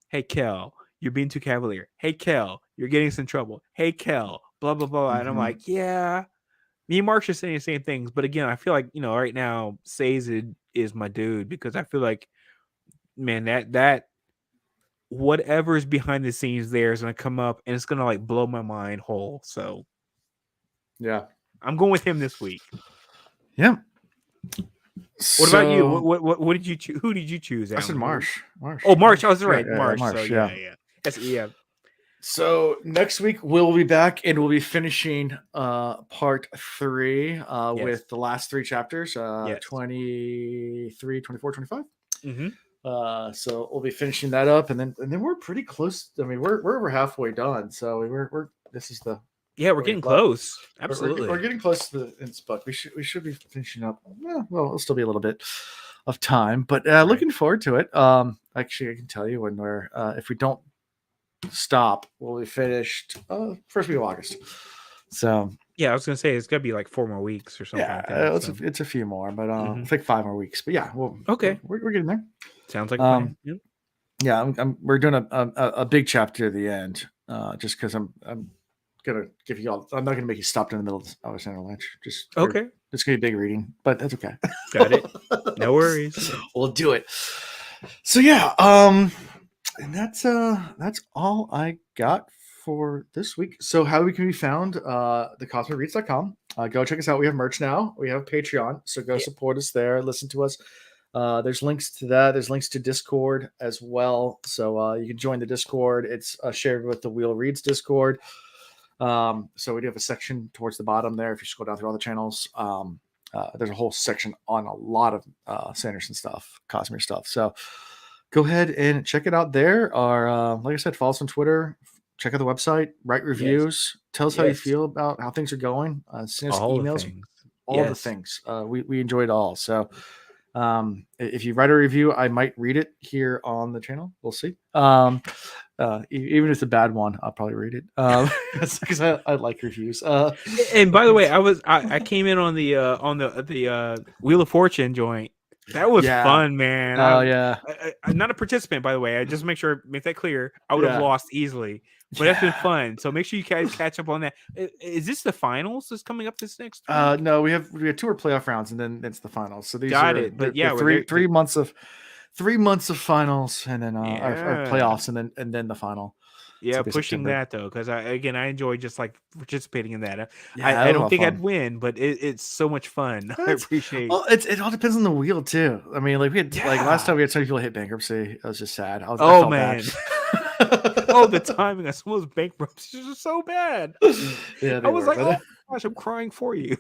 "Hey, Kel, you're being too cavalier. Hey, Kel, you're getting us in trouble. Hey, Kel, blah blah blah." And I'm like, "Yeah." Me and Marsh are saying the same things, but again, I feel like right now, Sazed is my dude, because I feel like, man, that whatever is behind the scenes there is going to come up and it's going to like blow my mind whole. So yeah, I'm going with him this week. Yeah. What about you? What did you choose? Who did you choose? I said Marsh. Oh, Marsh. I was right. Yeah, Marsh. Marsh. So, yeah. So next week we'll be back and we'll be finishing part 3 with the last 3 chapters, 23, 24, 25. So we'll be finishing that up, and then we're pretty close. I mean, we're over halfway done. So we're this is the we're getting close. Absolutely, we're getting close to the end spot. We should be finishing up. Well, it'll still be a little bit of time, but looking forward to it. Actually, I can tell you when we're if we don't stop, we'll be finished first week of August. So I was gonna say it's gonna be like 4 more weeks or something. Yeah, like that, it's a few more, but I think 5 more weeks. But yeah, we're getting there. Sounds like a plan. We're doing a big chapter at the end, just because I'm gonna give you all. I'm not gonna make you stop in the middle of Alexander Lynch. Just okay. It's gonna be big reading, but that's okay. Got it. No worries. We'll do it. So yeah, and that's all I got for this week. So how we can be found, thecosmereads.com. Go check us out. We have merch now. We have Patreon. So go support us there. Listen to us. There's links to that. There's links to Discord as well. So you can join the Discord. It's shared with the Wheel Reads Discord. So we do have a section towards the bottom there. If you scroll down through all the channels, there's a whole section on a lot of Sanderson stuff, Cosmere stuff. So go ahead and check it out there. Or like I said, follow us on Twitter. Check out the website. Write reviews. Tell us how you feel about how things are going. Send us emails. All the things. We enjoy it all. So if you write a review, I might read it here on the channel. We'll see. Even if it's a bad one, I'll probably read it because I like reviews. And by the way, I came in on the Wheel of Fortune joint. That was fun, man. I'm not a participant, by the way. I just make that clear. I would have lost easily, but that's been fun. So make sure you guys catch up on that. Is this the finals that's coming up this next week? No, we have 2 more playoff rounds, and then it's the finals. So these got it. But three months of finals, and then our playoffs, and then the final. Yeah, so pushing that though, because I enjoy just like participating in that. I don't think I'd win, but it's so much fun. I appreciate. Well, it all depends on the wheel too. I mean, like we had like last time we had some people hit bankruptcy. I was just sad. I felt man. The timing of some of those bankruptcies are so bad. I was like, oh gosh, I'm crying for you.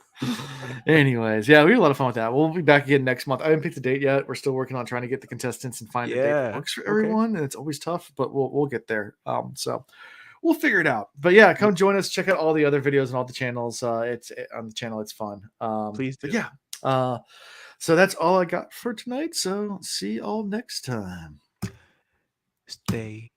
Anyways, we had a lot of fun with that. We'll be back again next month. I haven't picked the date yet. We're still working on trying to get the contestants and find a date that works for everyone, and it's always tough, but we'll get there. So we'll figure it out. But come join us. Check out all the other videos and all the channels. It's on the channel. It's fun. Please do. So that's all I got for tonight. So see you all next time. Stay